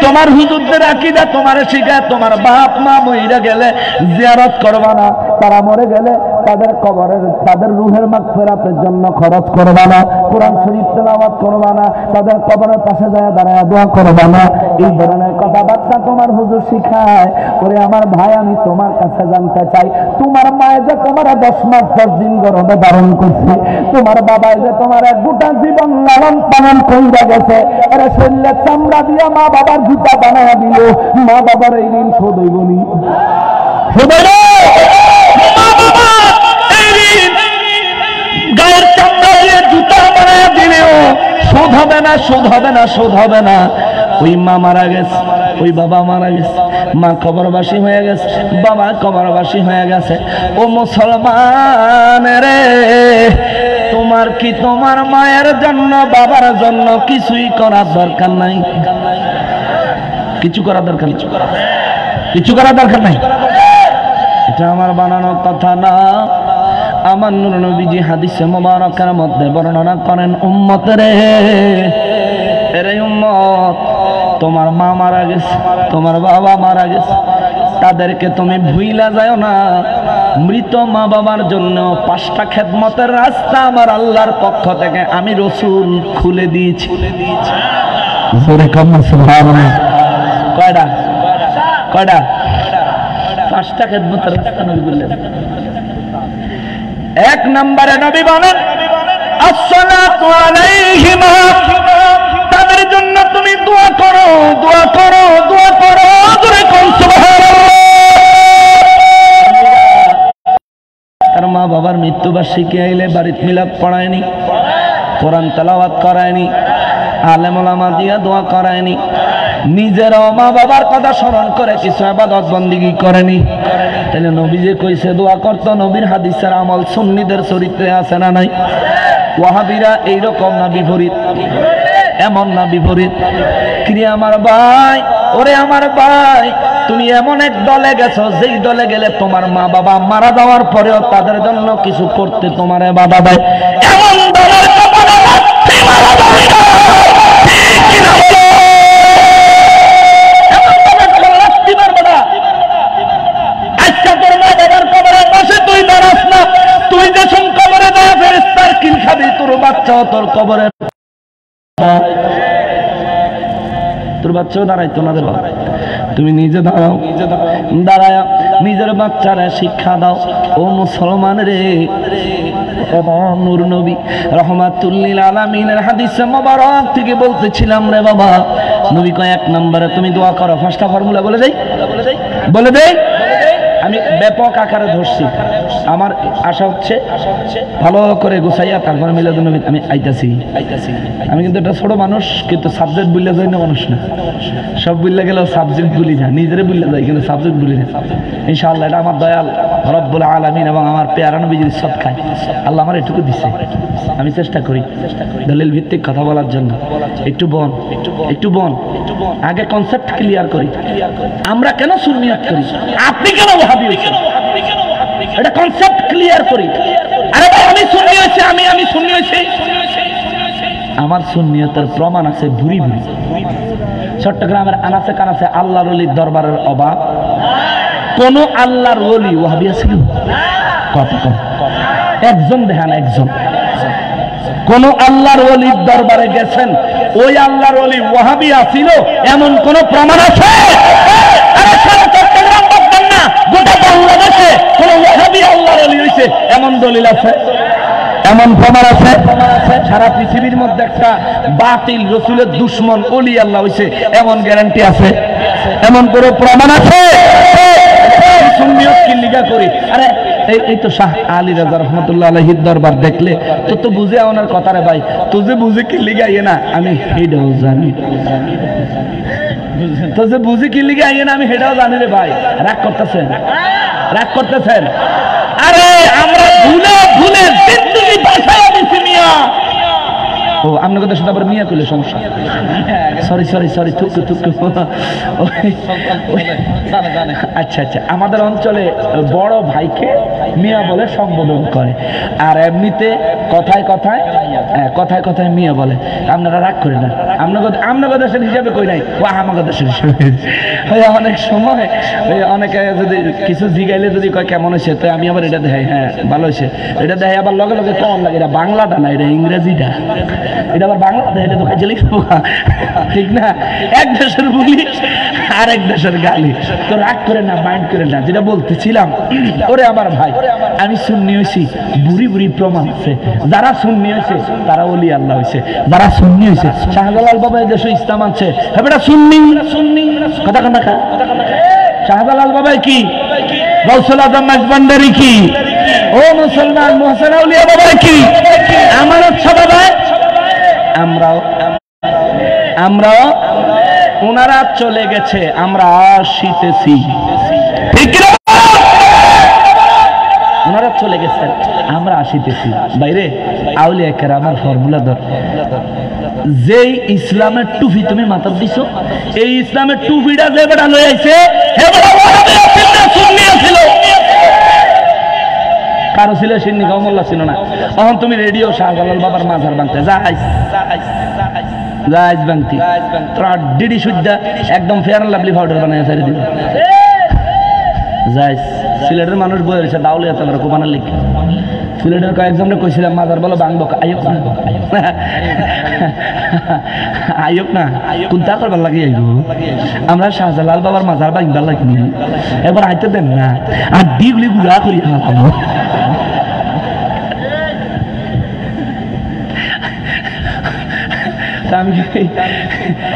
তোমার হুজুরদের আকীদা তোমারে শিখায় তোমার বাপ মা মইরা গেলে জিয়ারত করবা না, তারা মরে গেলে তাদের কবরের, তাদের রূহের মাগফিরাতের জন্য খরচ করবা না, কোরআন শরীফ তেলাওয়াত করবা না, তাদের কবরের পাশে যায় দাঁড়ায় দোয়া করবা না। এই ধরনের কথাবার্তা তোমার হুজুর শিখায়। ওরে আমার ভাই, আমি তোমার কাছে জানতে চাই, তোমার মায়ে যে তোমার 10 মাস 10 দিন গর্ভে ধারণ করছে, তোমার বাবা যে তোমার এক গোটা জীবন লালন পালন কইরা গেছে, আরে শরীরে চামড়া দিয়া মা বাবার জুতা বানায়া দিল, মা বাবার এই ঋণ শোধ হইবনি? শোধ হইল? মা বাবা এই ঋণ গায়ের চামড়া দিয়ে জুতা বানায়া দিলেও শোধ হবে না, শোধ হবে না, শোধ হবে না। ওই মা মারা গেছে, ওই বাবা মারা গেছে, মা কবরবাসী হয়ে গেছে, বাবা কবরবাসী হয়ে গেছে। ও মুসলমান রে, তোমার কি তোমার মায়ের জন্য বাবার জন্য কিছুই করার দরকার নাই? কিছু করার দরকার, কিছু করার দরকার নাই। এটা আমার বানানো কথা না, আমার নূর নবীজি হাদিসে মুবারাকার মধ্যে বর্ণনা করেন, উম্মত রে, এরে উম্মত, তোমার মা মারা গেছে, তোমার বাবা মারা গেছে, তাদেরকে তুমি ভুইলা যাও না। মৃত মা বাবার জন্য 5টা খেদমতের রাস্তা আমার আল্লাহর পক্ষ থেকে আমি রাসূল খুলে দিয়েছি। কয়টা? কয়টা? 5টা খেদমতের রাস্তা নবী বললেন। 1 নম্বরে নবী বলেন, আসসালাতু আলাইহিমা, তাদের জন্য তুমি দোয়া করো, দোয়া করো, দোয়া করো। জোরে কোন সুবহানাল্লাহ। তার মা বাবার মৃত্যুবার্ষিকী আইলে বাড়িতে মিলাদ পড়ায়নি, কোরআন তেলাওয়াত করায়নি, আলেম ওলামা দিয়া দোয়া করায়নি, নিজেরও মা বাবার কথা স্মরণ করে কিছু ইবাদত বন্দেগী করেনি। তাহলে নবী যে কইছে দোয়া করতো, নবীর হাদিসের আমল সুন্নিদের চরিত্রে আছে না নাই? ওয়াহাবিরা এইরকম না বিপরীত? এমন না বিপরীত? ক্রিয়া আমার ভাই, ওরে আমার ভাই, তুমি এমন এক দলে গেছো যেই দলে গেলে তোমার মা বাবা মারা যাওয়ার পরেও তাদের জন্য কিছু করতে তোমার বাধা দেয়। এমন দলের কপালে লাথি মারা যায় না, ঠিক কিনা বলো? এমন দলের কপালে লাথি মারবে না। আজকে তোর মা বাবার কবরের পাশে তুই দাঁড়াস না, তুই যে কবরে দেয় ফেরেশতার কিল খাবি, তোর বাচ্চাও তোর কবরে, তোর বাচ্চাও দাঁড়াইতো না রে বাবা। তুমি নিজে দাঁড়াও, দাঁড়ায় নিজের বাচ্চারা শিক্ষা দাও। ও মুসলমান রে, নূর নবী রাহমাতুল লিল আলামিনের হাদিসে মোবারক থেকে বলতেছিলাম রে বাবা, নবী কয় 1 নম্বরে তুমি দোয়া করো। 5টা ফর্মুলা বলে দেই, বলে দেই। আমি ব্যাপক আকারে ধরছি, আমার আশা হচ্ছে ভালো করে গুছাইয়া তারপর মিলাদুন নবী আমি আইতাছি। আমি কিন্তু একটা ছোট মানুষ, কিন্তু সাবজেক্ট বুঝলে যাই না মানুষ না, সব বুঝলে গেলেও সাবজেক্ট ভুলি না, নিজেরে বুঝলে যাই কিন্তু সাবজেক্ট ভুলি না। ইনশাআল্লাহ এটা আমার দয়াল রব্বুল আলামিন এবং আমার পেয়ারা নবীজির সদকায় আল্লাহ আমার এটুকু দিছে। আমি চেষ্টা করি দলিল ভিত্তিক কথা বলার জন্য। একটু বন আগে কনসেপ্ট ক্লিয়ার করি, আমরা কেন সুন্নিয়ত করি, আপনি কেন ওয়াহাবি হয়েছেন, এটা কনসেপ্ট ক্লিয়ার করি। আরে ভাই আমি সুন্নি হয়েছি, আমি সুন্নি হয়েছি, আমার সুন্নিয়তের প্রমাণ আছে ভুরি ভুরি। চট্টগ্রামের আনাচে কানাচে আল্লাহর ওলির দরবারের অভাব, কোন আল্লাহর ওলি ওয়াহাবি আছে? কত একজন দেখান, একজন কোন আল্লাহর ওলির দরবারে গেছেন, ওই আল্লাহর ওলি ওয়াহাবি আছিল এমন কোন প্রমাণ আছে? আরে সারা চট্টগ্রাম বলতেন না, গোটা বাংলাদেশে কোন ওয়াহাবি আল্লাহর ওলি হইছে এমন দলিল আছে? এমন প্রমাণ আছে? সারা পৃথিবীর মধ্যে একটা বাতিল রাসূলের দুশমন ওলি আল্লাহ হইছে এমন গ্যারান্টি আছে? এমন কোন প্রমাণ আছে? সুন্নিয়ত কি লিগা করি? আরে এই তো শাহ আলী রাজা রহমতুল্লাহ আলাইহির দরবার দেখলে তো বুঝে ওনার কথা রে ভাই, তুই বুঝে কি লিগা আইয়ে না আমি হেডাও জানি, তো যে বুঝে কি লিগা আইয়ে না আমি হেডাও জানি রে ভাই। রাগ করতেছেন? রাগ করতেছেন? আরে আমরা ভুলে ভুলে জিন্দেগি বাঁচায়া দিছি মিয়া। ও আপনার কথা শুধু আবার মিয়া কইলে সমস্যা। সরি সরি সরি, থুকু থুকু। আচ্ছা আচ্ছা, আমাদের অঞ্চলে বড় ভাইকে মিয়া বলে সম্বোধন করে, আর এমনিতে কথায় কথায় কথায় কথায় মিয়া বলে। আপনারা রাগ করেন না, আপনার দেশের হিসাবে কই নাই, ও আমাদের দেশের হিসাবে। অনেক সময় অনেকে যদি কিছু জিগাইলে যদি কয় কেমন হয়েছে, তো আমি আবার এটা দেখাই, হ্যাঁ ভালো হয়েছে, এটা দেখাই আবার লগে লগে কম লাগে, এটা বাংলাটা না, এটা ইংরেজিটা, এটা আবার বাংলা দেয়, এটা তো কাজে লিখবো, ঠিক না? এক দেশের বলি আর এক দেশের গালি। তো রাগ করে না, মাইন্ড করে না। যেটা বলতেছিলাম, ওরে আমার ভাই, আমি সুন্নি হয়েছি, বুড়ি বুড়ি প্রমাণ আছে। যারা সুন্নি হয়েছে তারা ওলি আল্লাহ হয়েছে, যারা সুন্নি হয়েছে শাহজালাল বাবা দেশে ইসলাম আনছে, এটা সুন্নি সুন্নি কথা কান্না খা। শাহজালাল বাবা কি? গৌসুল আজম মাঝবান্ডারি কি? ও মুসলমান মোহসেন আউলিয়া বাবা কি? আমানত বাবা। আমরাও ওনারা চলে গেছে, আমরা আসিতেছি, ঠিক না? ওনারা চলে গেছেন, আমরা আসিতেছি। বাইরে আউলিয়া কেরামের ফর্মুলা ধর, যেই ইসলামের টুপি তুমি মাথার দিছো, এই ইসলামের টুপিটা যে বেটা লয়ে আইছে কারো ছিল সিন্নি কাউমল্লা ছিল না। তখন তুমি রেডিও শাহজালাল বাবার মাজার বাংতে যাইজ বাংতি ডিডি সুদ্ধা একদম ফেয়ার অ্যান্ড লাভলি পাউডার বানায় সারি দিল যাইজ। সিলেটের মানুষ বয়ে রয়েছে দাউলিয়া তোমরা কোবানার লিখে। সিলেটের কয়েকজনকে কইছিলাম মাজার বলো বাংব আইব না, আইব না, কোনটা করবার লাগে আইব? আমরা শাহজালাল বাবার মাজার বাংবার লাগি, এবার আইতে দেন না, আর ডিগুলি গুড়া করি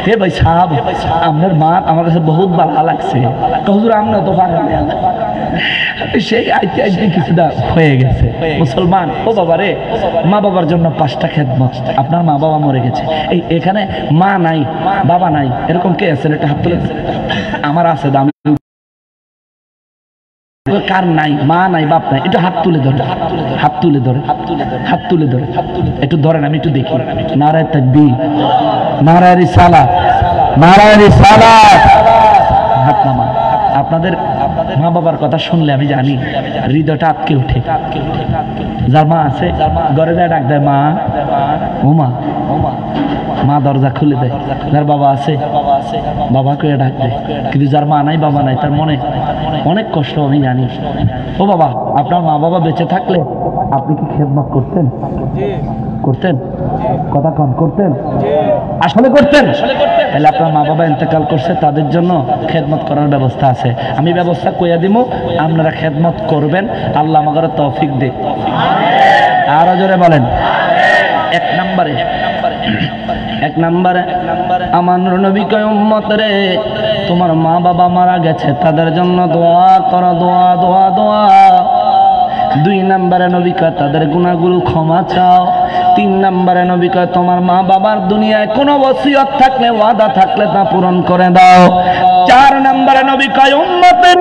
হে ভাই সাহেব, আপনার মা আমার কাছে বহুত ভালো লাগছে, হুজুর আমরা তো পারেন সেই আইতে আইতে কিছুটা হয়ে গেছে। মুসলমান ও বাবা রে, মা বাবার জন্য 5টা খেদমত। আপনার মা বাবা মরে গেছে, এই এখানে মা নাই বাবা নাই এরকম কে আছেন? একটা হাত তুলে। আমার আছে, দাম কার নাই? মা নাই বাপ নাই, একটু হাত তুলে ধরে, হাত তুলে ধরে, হাত তুলে ধরে, একটু ধরেন, আমি একটু দেখি। নারায়ে তাকবীর, নারায়ে রিসালাত, নারায়ে রিসালাত। হাত নামান। আপনাদের মা বাবার কথা শুনলে আমি জানি হৃদয়টা আটকে উঠে। যার মা আছে ঘরে যায় ডাক দেয় মা, ও মা, মা দরজা খুলে দেয়। যার বাবা আছে বাবাকে ডাক দেয়। কিন্তু যার মা নাই বাবা নাই, তার মনে অনেক কষ্ট আমি জানি। ও বাবা, আপনার মা বাবা বেঁচে থাকলে আপনি কি খেদমত করতেন? করতেন? কথা কন, করতেন? আসলে করতেন? তাহলে আপনার মা বাবা ইন্তেকাল করছে, তাদের জন্য খেদমত করার ব্যবস্থা আছে। আমি ব্যবস্থা কইয়া দিব, আপনারা খেদমত করবেন, আল্লাহ আমাদের তৌফিক দে। আরো জোরে বলেন। এক নম্বরে আমার নবী কয় উম্মত রে, তোমার মা বাবা মারা গেছে, তাদের জন্য দোয়া করো, দোয়া দোয়া দোয়া। 2 নম্বরে নবী কয় তাদের গুনাহগুলো ক্ষমা চাও। 3 নম্বরে নবী কয় তোমার মা বাবার দুনিয়ায় কোনো ওসিয়ত থাকলে, ওয়াদা থাকলে তা পূরণ করে দাও। 4 নম্বরে নবী কয় উম্মতের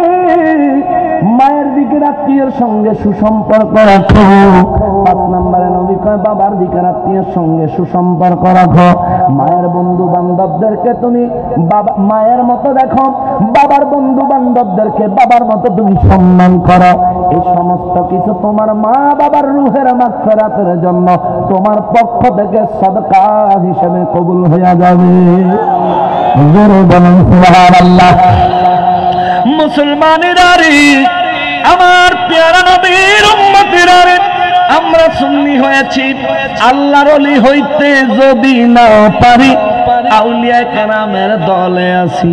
মায়ের দিকের আত্মীয়ের সঙ্গে সুসম্পর্ক রাখো। 5 নম্বরে নবী কয় বাবার দিকের আত্মীয়ের সঙ্গে সুসম্পর্ক রাখো। মায়ের বন্ধু বান্ধবদেরকে তুমি বাবা মায়ের মতো দেখো, বাবার বন্ধু বান্ধবদেরকে বাবার মতো তুমি সম্মান করো। এই সমস্ত কিছু তোমার মা বাবার রূহের মাগফিরাতের জন্য তোমার পক্ষ থেকে সাদকা হিসেবে কবুল হয়ে যাবে। জোরে বলুন সুবহানাল্লাহ। মুসলমানেরা রে, আমার প্যারা নবীর উম্মতেরা রে, আমরা সুন্নি হয়েছি, আল্লাহর ওলি হইতে যদি না পারি আউলিয়া কেরামের দলে আছি।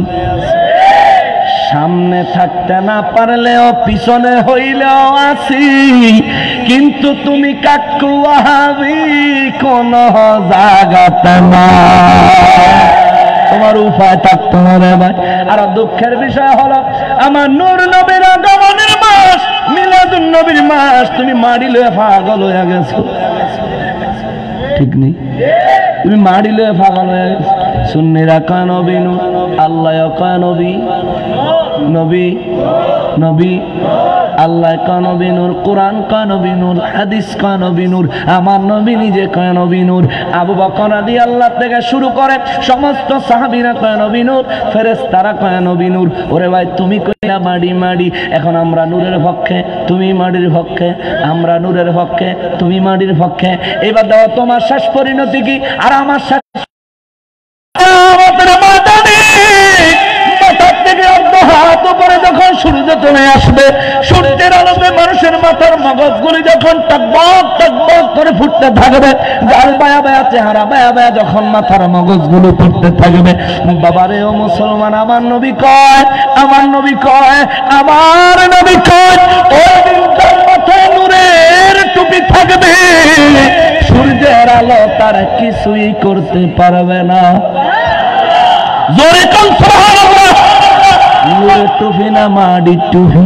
সামনে থাকতে না পারলেও পিছনে হইলেও আছি, কিন্তু তুমি কাকু ওয়াহাবি কোন জায়গাতে না, তোমার উপায় থাকতো না রে ভাই। আর দুঃখের বিষয় হলো আমার নূর নবীর আগমনের মাস, মিলাদুন নবীর মাস, তুমি মাড়ি লয়ে পাগল হয়ে গেছো। ঠিক নেই, তুমি মাড়ি লয়ে পাগল হয়ে গেছো। সুন্নিরা কয় নবী নূর, আল্লাহ কয় নবী নবী নবী, আল্লাহ কয় নবী নূর, কোরআন কয় নবী নূর, হাদিস কয় নবী নূর, আমার নবী নিজে কয় নবী নূর। আবু বকর রাদিয়াল্লাহু থেকে শুরু করে সমস্ত সাহাবীরা কয় নবী নূর, ফেরেশতারা কয় নবী নূর। ওরে ভাই তুমি কইলা মাড়ি মাড়ি, এখন আমরা নূরের পক্ষে, তুমি মাড়ির পক্ষে, আমরা নূরের পক্ষে, তুমি মাড়ির পক্ষে। এবার দাও তোমার শেষ পরিণতি কি আর আমার শেষ যখন সূর্য চলে আসবে, সূর্যের আলোতে মানুষের মাথার মগজগুলি যখন টকবক টকবক করে ফুটতে থাকবে, গাল বায়া বায়া চেহারা বায়া বায়া যখন মাথার মগজগুলো ফুটতে থাকবে, বাবারে ও মুসলমান, আমার নবী কয়, আমার নবী কয়, আমার নবী কয়, ওই দিন তার মাথায় নূরের টুপি থাকবে, সূর্যের আলো তার কিছুই করতে পারবে না। জোরে কোন সুবহানাল্লাহ। নূরের টুপি না মাটির টুপি?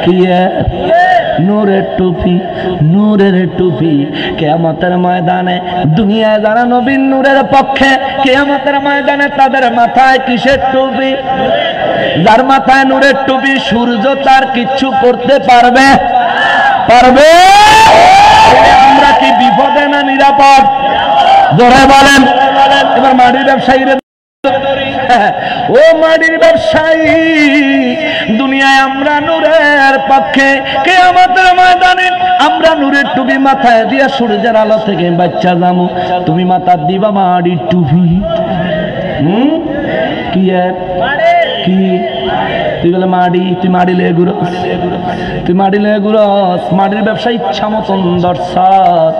কি নূরের টুপি, নূরের টুপি। কিয়ামতের ময়দানে দুনিয়ায় যারা নবীর নূরের পক্ষে, কিয়ামতের ময়দানে তাদের মাথায় কিসের টুপি? যার মাথায় নূরের টুপি, সূর্য তার কিচ্ছু করতে পারবে পারবে? আমরা কি বিপদে না নিরাপদ? জোরে বলেন। এবার মাটির ব্যবসায়ীরা, ও মাটির ব্যবসায়ী, দুনিয়ায় আমরা নূরের পক্ষে, কিয়ামতের ময়দানে আমরা নূরের টুপি মাথায় দিয়া সূর্যের আলো থেকে বাচ্চা যাবো, তুমি মাথা দিবা মাটির টুপি। কি কি তুই বলে মাড়ি, তুই মাড়ি লে ঘুরো, তুই মাড়ি লে ঘুরস, মাটির ব্যবসা ইচ্ছা মতন দর্শক।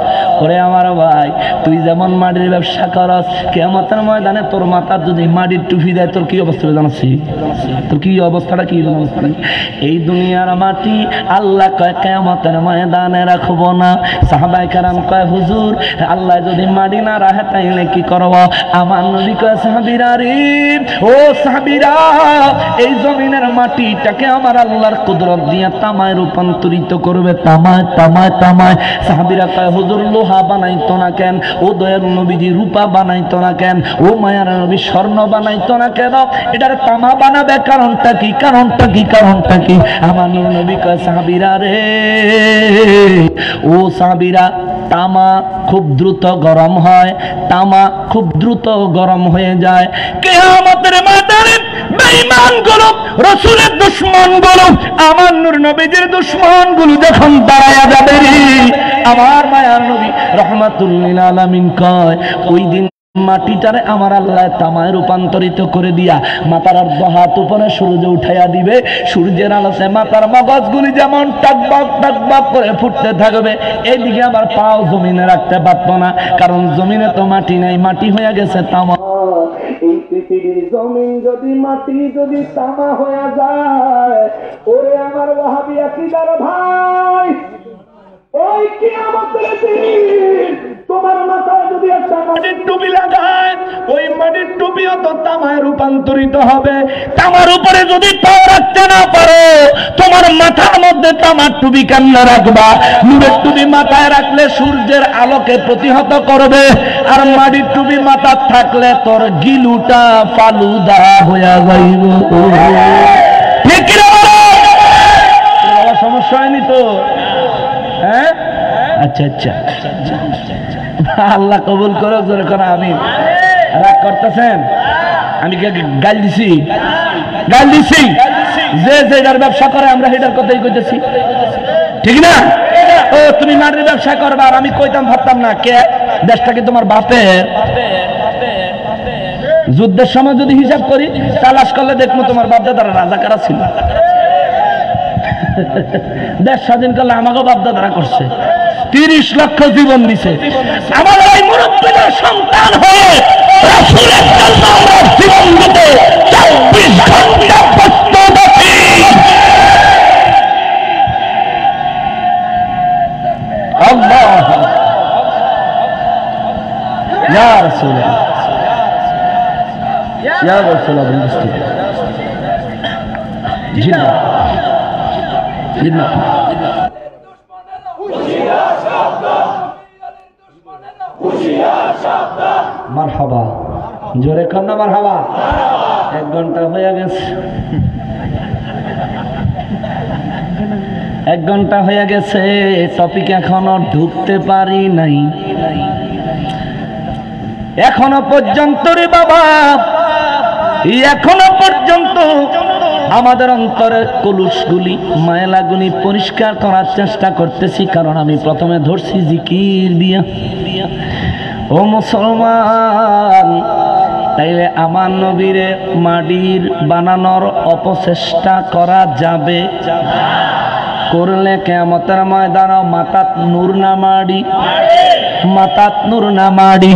ওরে আমার ভাই, তুই যেমন মাটির ব্যবসা করস, কিয়ামতের ময়দানে তোর মাথার যদি মাটির টুপি দেয়, তোর কি অবস্থা জানাচ্ছি? তোর কি অবস্থাটা কি জানাচ্ছি? এই দুনিয়ার মাটি আল্লাহ কয় কিয়ামতের ময়দানে রাখবো না। সাহাবায়ে কেরাম কয় হুজুর, আল্লাহ যদি মাটি না রাখে তাইলে কি করব? আমার নবী কয় সাহাবীরা রে, ও সাহাবীরা, এই জমিনের মাটিটাকে আমার আল্লাহর কুদরত দিয়ে তামায় রূপান্তরিত করবে, তামায় তামায় তামায়। সাহাবীরা কয় হুজুর লোহা বানাইতো না কেন? ও দয়ার নবীজি রূপা বানাইতো না কেন? ও মায়ার নবী স্বর্ণ বানাইতো না কেন? এটার তামা বানাবে, কারণটা কি? কারণটা কি? কারণটা কি? আমার নবী কয় সাহাবীরা রে, ও সাহাবীরা, তামা খুব দ্রুত গরম হয়, তামা খুব দ্রুত গরম হয়ে যায়। কিয়ামতের ময়দানে বেঈমানগুলো, রাসূলের দুশমনগুলো, আমার নূর নবীর দুশমনগুলো যখন দাঁড়ায়া যাবে রে, আমার মায়ার নবী রাহমাতুল লিল আলামিন কয়, ওই দিন মাটিটারে আমার আল্লাহ তামায় রূপান্তরিত করে দিয়া মাথার অর্ধ হাত উপরে সূর্য উঠাইয়া দিবে। সূর্যের আলোতে মাথার মগজগুলি যেমন টকবক টকবক করে ফুটতে থাকবে, এইদিকে আবার পাও জমিনে রাখতে পারতো না, কারণ জমিনে তো মাটি নাই, মাটি হয়ে গেছে তামা। এই পৃথিবীর জমিন যদি মাটি যদি তামা হয়ে যায়, ওরে আমার ওয়াহাবি আকীদার ভাই, ওই কিয়ামতের দিন তোমার মাথায় যদি একটা মাটির টুপি লাগায়, ওই মাটির টুপিও তো তামায় রূপান্তরিত হবে। তামার উপরে যদি পাও রাখতে না পারো, তোমার মাথার মধ্যে তামার টুপি কেমনে রাখবা? নূরের টুপি মাথায় রাখলে সূর্যের আলোকে প্রতিহত করবে, আর মাটির টুপি মাথা থাকলে তোর গিলুটা ফালুদা হইয়া যাইব। ঠিক কি না? সমস্যা হয়নি তো? হ্যাঁ, আচ্ছা আচ্ছা, আল্লাহ কবুল করো। জোরে করো আমিন। রাগ করতেছেন? আমি গাল দিছি? গাল দিছি? যে যেটার ব্যবসা করে আমরা সেটার কথাই কইতেছি, ঠিক না? ও তুমি মাটির ব্যবসা করবা, আর আমি কইতাম ভাবতাম না, কে দেশটা কি তোমার বাপের? যুদ্ধের সময় যদি হিসাব করি, তালাশ করলে দেখবো তোমার বাপ দাদারা রাজাকারা ছিল। দেশ স্বাধীন করলে আমাকে বাপদাদারা করছে, 30 লক্ষ জীবন দিছে। আমাদের এই মুরব্বীদের সন্তান হয়ে রাসূলের জন্য আমরা জীবন দিতে 24 ঘন্টা প্রস্তুত আছি। আল্লাহ ইয়া রাসূলুল্লাহ ইয়া রাসূলুল্লাহ জিন্নাত জিন্নাত মারহাবা, জোরে কর না মারহাবা। 1 ঘন্টা হয়ে গেছে, 1 ঘন্টা হয়ে গেছে, টপিক এখনো ঢুকতে পারি নাই। এখনো পর্যন্ত রে বাবা, এখনো পর্যন্ত আমাদের অন্তরের কলুষগুলি ময়লাগুলি পরিষ্কার করার চেষ্টা করতেছি, কারণ আমি প্রথমে ধরছি জিকির দিয়া। ও মুসলমান, তাইলে আমার নবীরে মাটির বানানোর অপচেষ্টা করা যাবে? করলে কিয়ামতের ময়দানে মাথাত নূর না মাড়ি, মাথাত নূর না মাড়ি।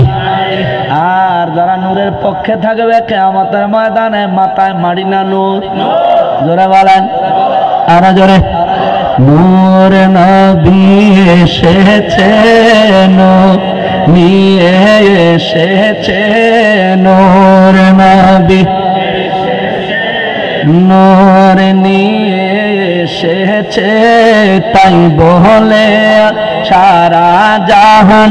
আর যারা নূরের পক্ষে থাকবে কিয়ামতের ময়দানে মাথায় মাড়ি না নূর? জোরে বলেন, আরো জোরে। নূর নবী এসেছে, নূর নিয়ে এসেছে, নূর নবী নূর নিয়ে এসেছে, তাই বলে সারা জাহান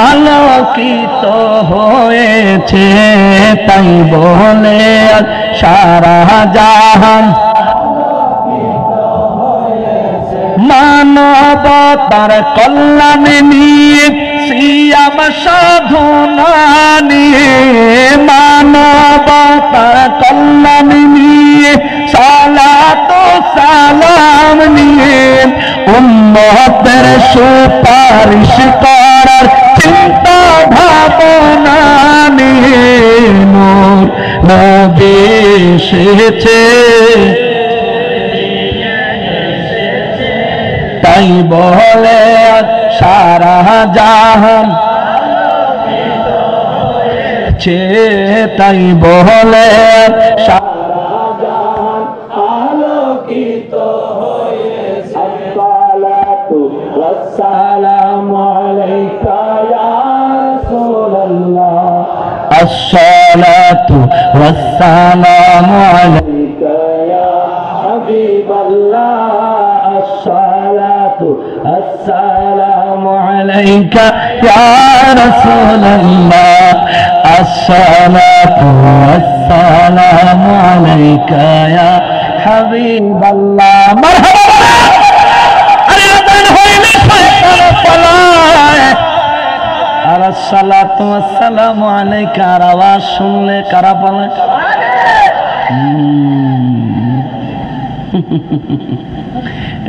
আলোকিত হয়েছে, তাই বলে সারা জাহান মানবতার কল্যাণ নিয়ে, সিয়াম সাধনা নিয়ে, মানবতার কল্যাণ নিয়ে, সালাত সালাম নিয়ে, উম্মতের সুপারিশ করার চিন্তা ভাবনা নিয়ে নূর নবী এসেছে, তাই বলে সারা জাহান তাই বলে সারা জাহান আলোকিত হয়েছে। আসসালাতু ওয়াসসালামু আলাইকা ইয়া রাসূলুল্লাহ, আসসালাতু ওয়াসসালামু আলাইকা ইয়া হাবিবাল্লাহ, আসসালাতু আসসালামু আলাইকা ইয়া রাসূলুল্লাহ, আসসালাতু আসসালামু আলাইকা ইয়া হাবিবাল্লাহ। মারহাবা। আরে আযান হইলে শয়তান পালায়, আর আসসালাতু আসসালামু আলাইকা আর আওয়াজ শুনলে কারা পালায়?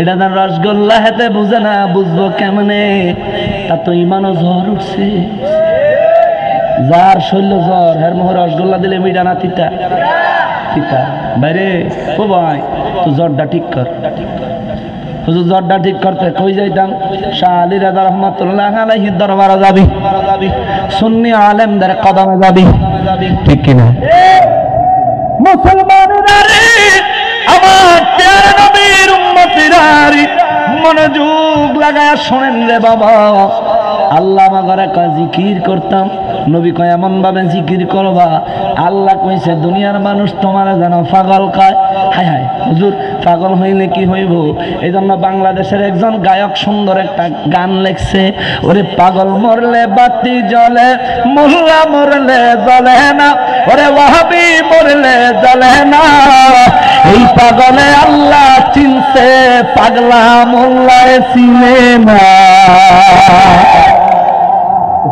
এটা তার রসগোল্লা হেতে বুঝে না, বুঝবো কেমনে? তা তো ইমানও জ্বর উঠছে, যার শৈল্য জ্বর হের মোহ রসগোল্লা দিলে মিটা না তিতা তিতা বাইরে। ও ভাই তো জ্বরটা ঠিক কর, হুজুর জ্বরটা ঠিক করতে কই যাইতাম? শাহ আলী রাজা রহমাতুল্লাহ আলাইহি দরবারে যাবি, সুন্নি আলেমদের কদমে যাবি, ঠিক কিনা? মুসলমানেরা রে, আমার প্যারা নবীর উম্মতিরা রে, মনোযোগ লাগায়া শোনেন রে বাবা। আল্লাহ আমাকে কয় জিকির করতাম, নবী কয় এমন ভাবে জিকির করবা, আল্লাহ কইছে দুনিয়ার মানুষ তোমার যেন পাগল কয়। হায় হায় হুজুর, পাগল হইলে কি হইব? এই জন্য বাংলাদেশের একজন গায়ক সুন্দর একটা গান লেখছে, ওরে পাগল মরলে বাতি জ্বলে, মোল্লা মরলে জ্বলে না, ওরে ওয়াহাবি মরলে জ্বলে না। এই পাগলে আল্লাহ চিনছে, পাগলা মোল্লায় চিনে না।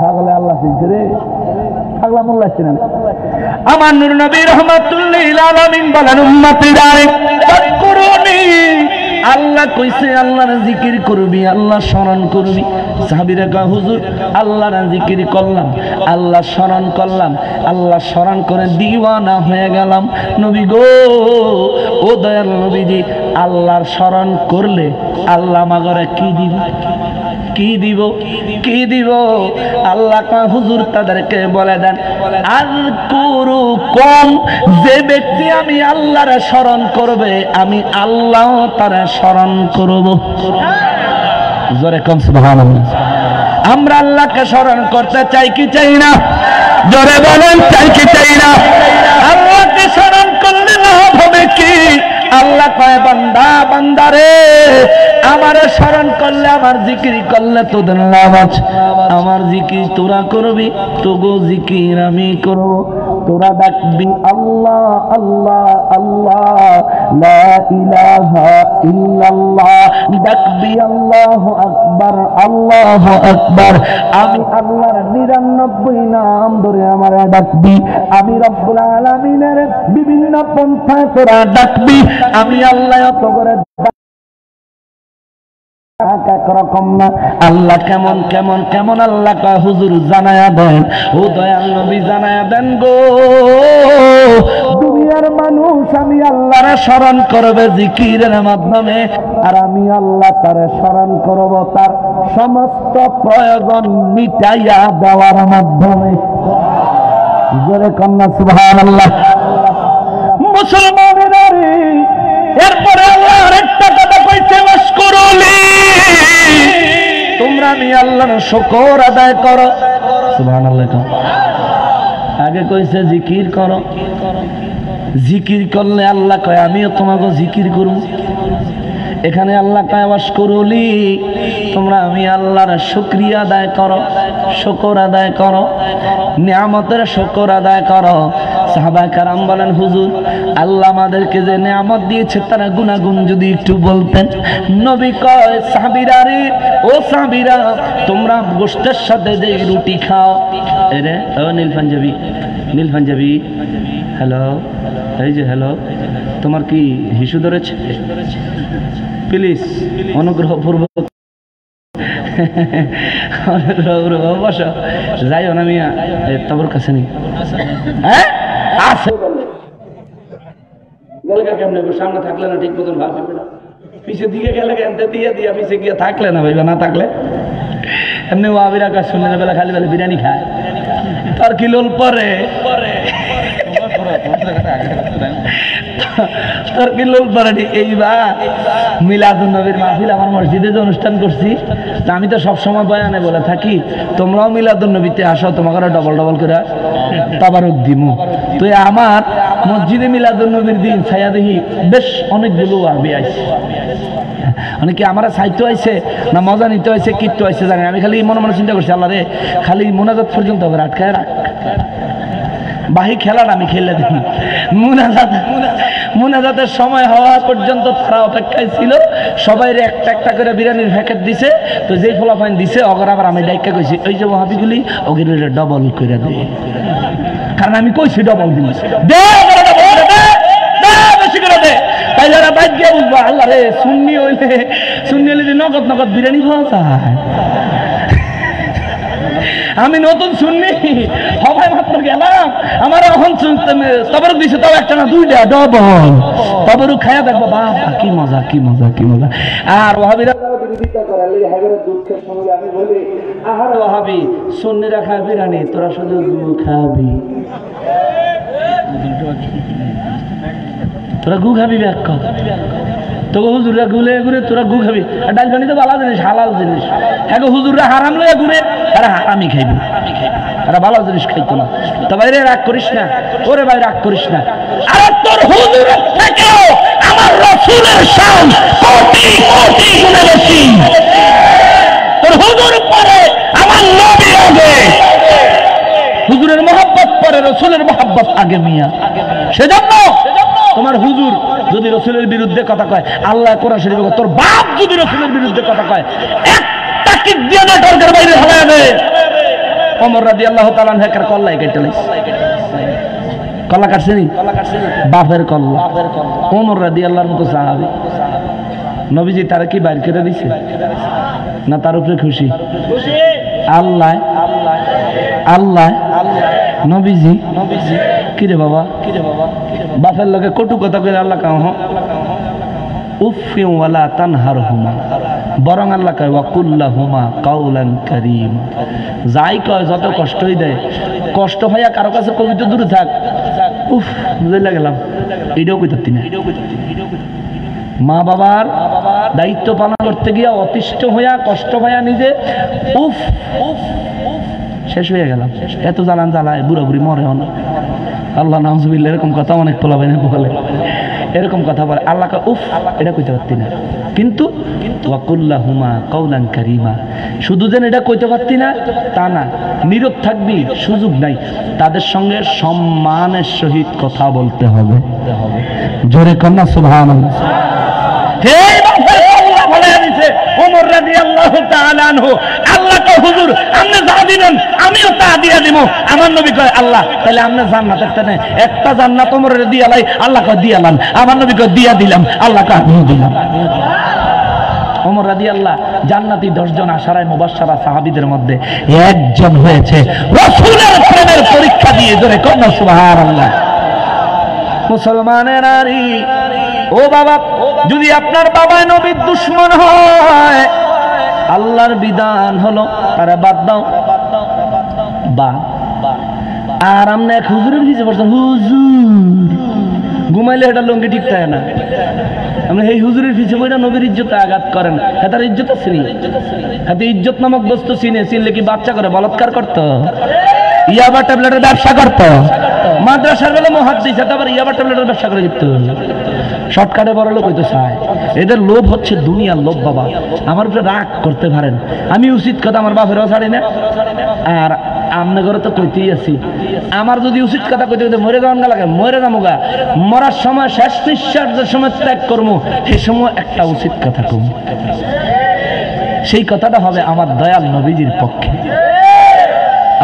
পাগলে আল্লাহ চিনছে রে, পাগলা মোল্লা চিনে না। আমার নূর নবী রাহমাতুল লিল আলামিন বলেন, উম্মতিরা তাকুরুনি আল্লাহ কইছে আল্লাহর জিকির করবি, আল্লাহ স্মরণ করবি। সাহাবীরা কয় হুজুর আল্লাহর জিকির করলাম, আল্লাহ স্মরণ করলাম, আল্লাহ স্মরণ করে দিওয়ানা হয়ে গেলাম। নবী গো, ও দয়াল নবীজি, আল্লাহর স্মরণ করলে আল্লাহ মাগরে কি দিব, কি দিব, কি দিব? আল্লাহ কয় হুজুর তাদেরকে বলে দেন, আযকুরু কুম, যে ব্যক্তি আমি আল্লাহর স্মরণ করবে আমি আল্লাহ তার স্মরণ করব। জোরে কম সুবহানাল্লাহ। আমরা আল্লাহকে স্মরণ করতে চাই কি চাই না? জোরে বলেন, চাই কি চাই না? আল্লাহকে স্মরণ করলে লাভ হবে কি? আল্লাহ কয় বান্দা, বান্দারে আমারে স্মরণ করলে, আমার জিকির করলে তোদের লাভ আছে। আমার জিকির তোরা করবি, তোগো জিকির আমি করব। তোরা ডাকবি আল্লাহ আল্লাহ আল্লাহ, লা ইলাহা ইল্লাল্লাহ, ডাকবি আল্লাহু আকবার আল্লাহু আকবার। আমি আল্লাহর 99 নাম ধরে আমার ডাকবি। আমি রব্বুল আলামিনের বিভিন্ন পন্থায় তোরা ডাকবি। আমি আল্লাহ এত করে একরকম না। আল্লাহ কেমন কেমন কেমন আল্লাহ কয় হুজুর জানায়া দেন, ও দয়াল নবী জানায়া দেন গো। দুনিয়ার মানুষ আমি আল্লাহর স্মরণ করবে জিকিরের মাধ্যমে, আর আমি আল্লাহ তার স্মরণ করব তার সমস্ত প্রয়োজন মিটাইয়া দেওয়ার মাধ্যমে। জোরে কন্যা সুবহানাল্লাহ। মুসলমানের এরপরে আল্লাহ আরেকটা কথা কইছে, ওয়াশকুরুলি, তোমরা আমি আল্লাহর শুকর আদায় করো। সুবহানাল্লাহ। আগে কইছে জিকির করো, জিকির করলে আল্লাহ কয় আমিও তোমাকে জিকির করব। এখানে আল্লাহ কয় ওয়াশকুরুলি, তোমরা আমি আল্লাহর শুকরিয়া আদায় করো, শুকর আদায় করো, নিয়ামতের শুকর আদায় করো। সাহাবায়ে কেরাম বলেন হুজুর আল্লাহ আমাদেরকে যে নিয়ামত দিয়েছে তার গুনাহগুণ যদি একটু বলতেন। নবী কয় সাহাবীরা রে, ও সাহাবীরা, তোমরা গোশতের সাথে যে রুটি খাও, এরে ও নীল পাঞ্জাবি, নীল পাঞ্জাবি, হ্যালো, এই যে হ্যালো, তোমার কি হিসু ধরেছে? প্লিজ অনুগ্রহপূর্বক বসো, যাইও না মিয়া, তোর কাছে নেই। হ্যাঁ আছে কেমনে সামনে থাকলে না ঠিক মতন ভাববে না, পিছের দিকে গেলে দিয়ে দিয়া পিছিয়ে গিয়ে থাকলে না ভাইবা, না থাকলে এমনি ওয়াবিরা কাজ শুনে বেলা খালি বেলা বিরিয়ানি খায়, তার কি লোল পরে তোর কি লোল পরে। এইবার মিলাদুন নবীর মাহফিল আমার মসজিদে যে অনুষ্ঠান করছি, আমি তো সবসময় বয়ানে বলে থাকি তোমরাও মিলাদুন নবীতে আসো, তোমাকে ডবল ডবল করে তাবারক দিমু। তো আমার মসজিদে মিলাদুন নবীর দিন ছায়া দেখি বেশ অনেকগুলো আবি আইছে। অনেকে আমার সাহিত্য আইছে না মজা নিতে হয়েছে, কীর্ত আইছে জানি। আমি খালি মনে মনে চিন্তা করছি, আল্লাহ রে খালি মোনাজাত পর্যন্ত হবে, আটকায় রাখ, বাহি খেলাটা আমি খেলে দিই। মুনাজাতের সময় হওয়া পর্যন্ত তারা অপেক্ষায় ছিল, সবাই একটা একটা করে বিরিয়ানির প্যাকেট দিছে। তো যেই ফলাফাইন দিছে অগর আবার আমি ডাইকা কইছি, ওই যে ওয়াহাবিগুলি ওগুলি ডবল করে দে, কারণ আমি কইছি ডবল দিন দে, বেশি করে দে। তাই যারা বাইক গিয়ে বুঝবো আল্লাহ রে সুন্নি হইলে যে নগদ নগদ বিরিয়ানি খাওয়া যায়। আমি নতুন শুননি, সবাই মাত্র গেলাম, আমার এখন তবরক দিছে, তাও একটা না দুইটা ডবল তবরক খাইয়া দেখবো, বাবা কি মজা কি মজা কি মজা। আর ওয়াহাবিরা বিরোধিতা করালে দুঃখের সঙ্গে আমি বলি, আহার ওয়াহাবি সুন্নিরা খায় বিরিয়ানি, তোরা শুধু গু খাবি, তোরা গু খাবি ব্যাক তোকে হুজুররা ঘুরে ঘুরে তোরা গু খাবি। আর ডাল পানি তো ভালো জিনিস, হালাল জিনিস। হ্যাঁ হুজুররা হারাম লইয়া ঘুরে, এরা হারামি খাইবি, এরা ভালো জিনিস খাইতো না। তো বাইরে রাগ করিস না, ওরে ভাই রাগ করিস না। আর তোর হুজুরের থেকেও আমার রাসূলের শান কোটি কোটি গুণে বেশি। তোর হুজুর পরে আমার নবী আগে, হুজুরের মহব্বত পরে রাসূলের মহব্বত আগে মিয়া। সেজন্য তোমার হুজুর যদি রাসূলের বিরুদ্ধে কথা কয়, আল্লাহ কোরআন শরীফে তোর বাপ যদি রাসূলের বিরুদ্ধে কথা কয়, একটা কিক দিয়ে না টর্কের বাইরে ফেলায় দে। ওমর রাদিয়াল্লাহু তাআলা হেকার কল্লাই কেটে লাইছে, কল্লা কাটছে নি, বাপের কল্লা। ওমর রাদিয়াল্লাহর মতো সাহাবী নবীজি তারা কি বাইর করে দিছে না তার উপরে খুশি? আল্লাহ আল্লাহ নবীজি কিরে বাবা বাপের লোকে কটু কথা কইলে আল্লাহ কাহ উফি ওয়ালা তানহারহুমা, বরং আল্লাহ কয় ওয়াকুল্লাহুমা কাউলান কারীম। যাই কয় যত কষ্টই দেয়, কষ্ট হইয়া কারো কাছে কবিতা দূরে থাক, উফ বুঝাইলা গেলাম, এটাও কইতাতি না। মা বাবার দায়িত্ব পালন করতে গিয়া অতিষ্ঠ হইয়া কষ্ট হইয়া নিজে উফ শেষ হয়ে গেলাম, এত জ্বালান জ্বালায় বুড়া বুড়ি মরে না। আল্লাহ নাউজুবিল্লাহ, এরকম কথা অনেক পোলাবে না বলে, এরকম কথা বলে। আল্লাহকে উফ এটা কইতে পারতি না, কিন্তু ওয়াকুল্লাহুমা কাউলান কারীমা, শুধু যেন এটা কইতে পারতি না তা না, নীরব থাকবি সুযোগ নাই, তাদের সঙ্গে সম্মানের সহিত কথা বলতে হবে। জোরে কন্যা সুবহানাল্লাহ। হে আল্লাহ বলে দিয়েছে ওমর রাদিয়াল্লাহু তাআলা আনহু, আল্লাহ কয় হুজুর আপনি যা দিবেন আমিও তা দিয়া দিব। আমার নবী কয় আল্লাহ তাহলে আপনি জান্নাত একটা জান্নাত ওমরের দিয়া লাই, আল্লাহ কয় দিয়া লান। আমার নবী কয় দিয়া দিলাম, আল্লাহ কয় আমিও দিলাম। ওমর রাদিয়াল্লাহু জান্নাতি 10 জন আশারায়ে মুবাশশারা সাহাবীদের মধ্যে একজন হয়েছে রাসূলের প্রেমের পরীক্ষা দিয়ে। জোরে কন্যা সুবহানাল্লাহ। মুসলমানের নারী ও বাবা, যদি আপনার বাবা নবীর দুশমন হয়, আল্লাহর বিধান হলো তারা বাদ দাও। বা আর আমরা এক হুজুরের পিছিয়ে পড়ছেন, হুজুর ঘুমাইলে এটা লঙ্গি ঠিক থাকে না, আমরা এই হুজুরের পিছিয়ে বইটা নবীর ইজ্জতে আঘাত করেন। হ্যাঁ তার ইজ্জত চিনি, হাতে ইজ্জত নামক বস্তু চিনলে কি বাচ্চা করে বলাৎকার করতো, ইয়াবা ট্যাবলেটের ব্যবসা করতো, মাদ্রাসার বেলা মুহাদ্দিস আবার ইয়াবা ট্যাবলেটের ব্যবসা করে দিত। শর্টকাটে বড় লোক হইতে চায়, এদের লোভ হচ্ছে দুনিয়ার লোভ। বাবা আমার উপরে রাগ করতে পারেন, আমি উচিত কথা আমার বাপেরও ছাড়ি না, আর আমনে ঘরে তো কইতেই আছি। আমার যদি উচিত কথা কইতে কইতে মরে যাওয়ান লাগে, মরে যাবো গা, মরার সময় শেষ নিঃশ্বাসের সময় ত্যাগ করবো, সেই সময় একটা উচিত কথা কম, সেই কথাটা হবে আমার দয়াল নবীজির পক্ষে।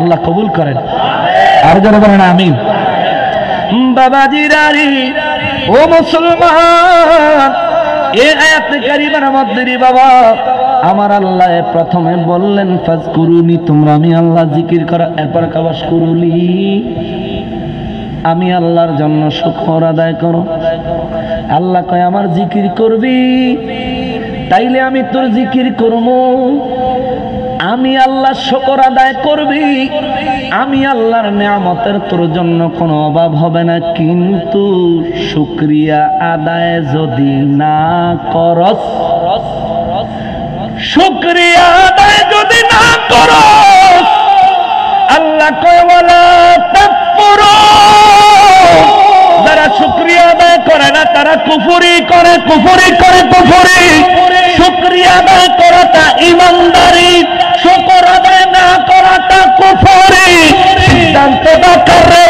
আল্লাহ কবুল করেন, আর যারা বলেন আমিন। বাবাজিরারি ও মুসলমান, এই আয়াতে কারিমার মধ্যে বাবা আমার আল্লাহ প্রথমে বললেন ফাজকুরুনি, তোমরা আমি আল্লাহ জিকির করা, এরপর কাবাশকুরুলি, আমি আল্লাহর জন্য শুকর আদায় করো। আল্লাহ কয় আমার জিকির করবি, তাইলে আমি তোর জিকির করবো। আমি আল্লাহ শুকর আদায় করবি, আমি আল্লাহর নিয়ামতের তোর জন্য কোনো অভাব হবে না। কিন্তু শুকরিয়া আদায় যদি না করস, শুকরিয়া আদায় যদি না করস, আল্লাহ কয় ওয়ালা তাকফুরু, যারা শুকরিয়া আদায় করে না তারা কুফরি করে, কুফরি করে, কুফরি। শুকরিয়া আদায় করাটা ইমানদারি, শুকর আদায় না করাটা কুফরি। সিদ্ধান্তটা করে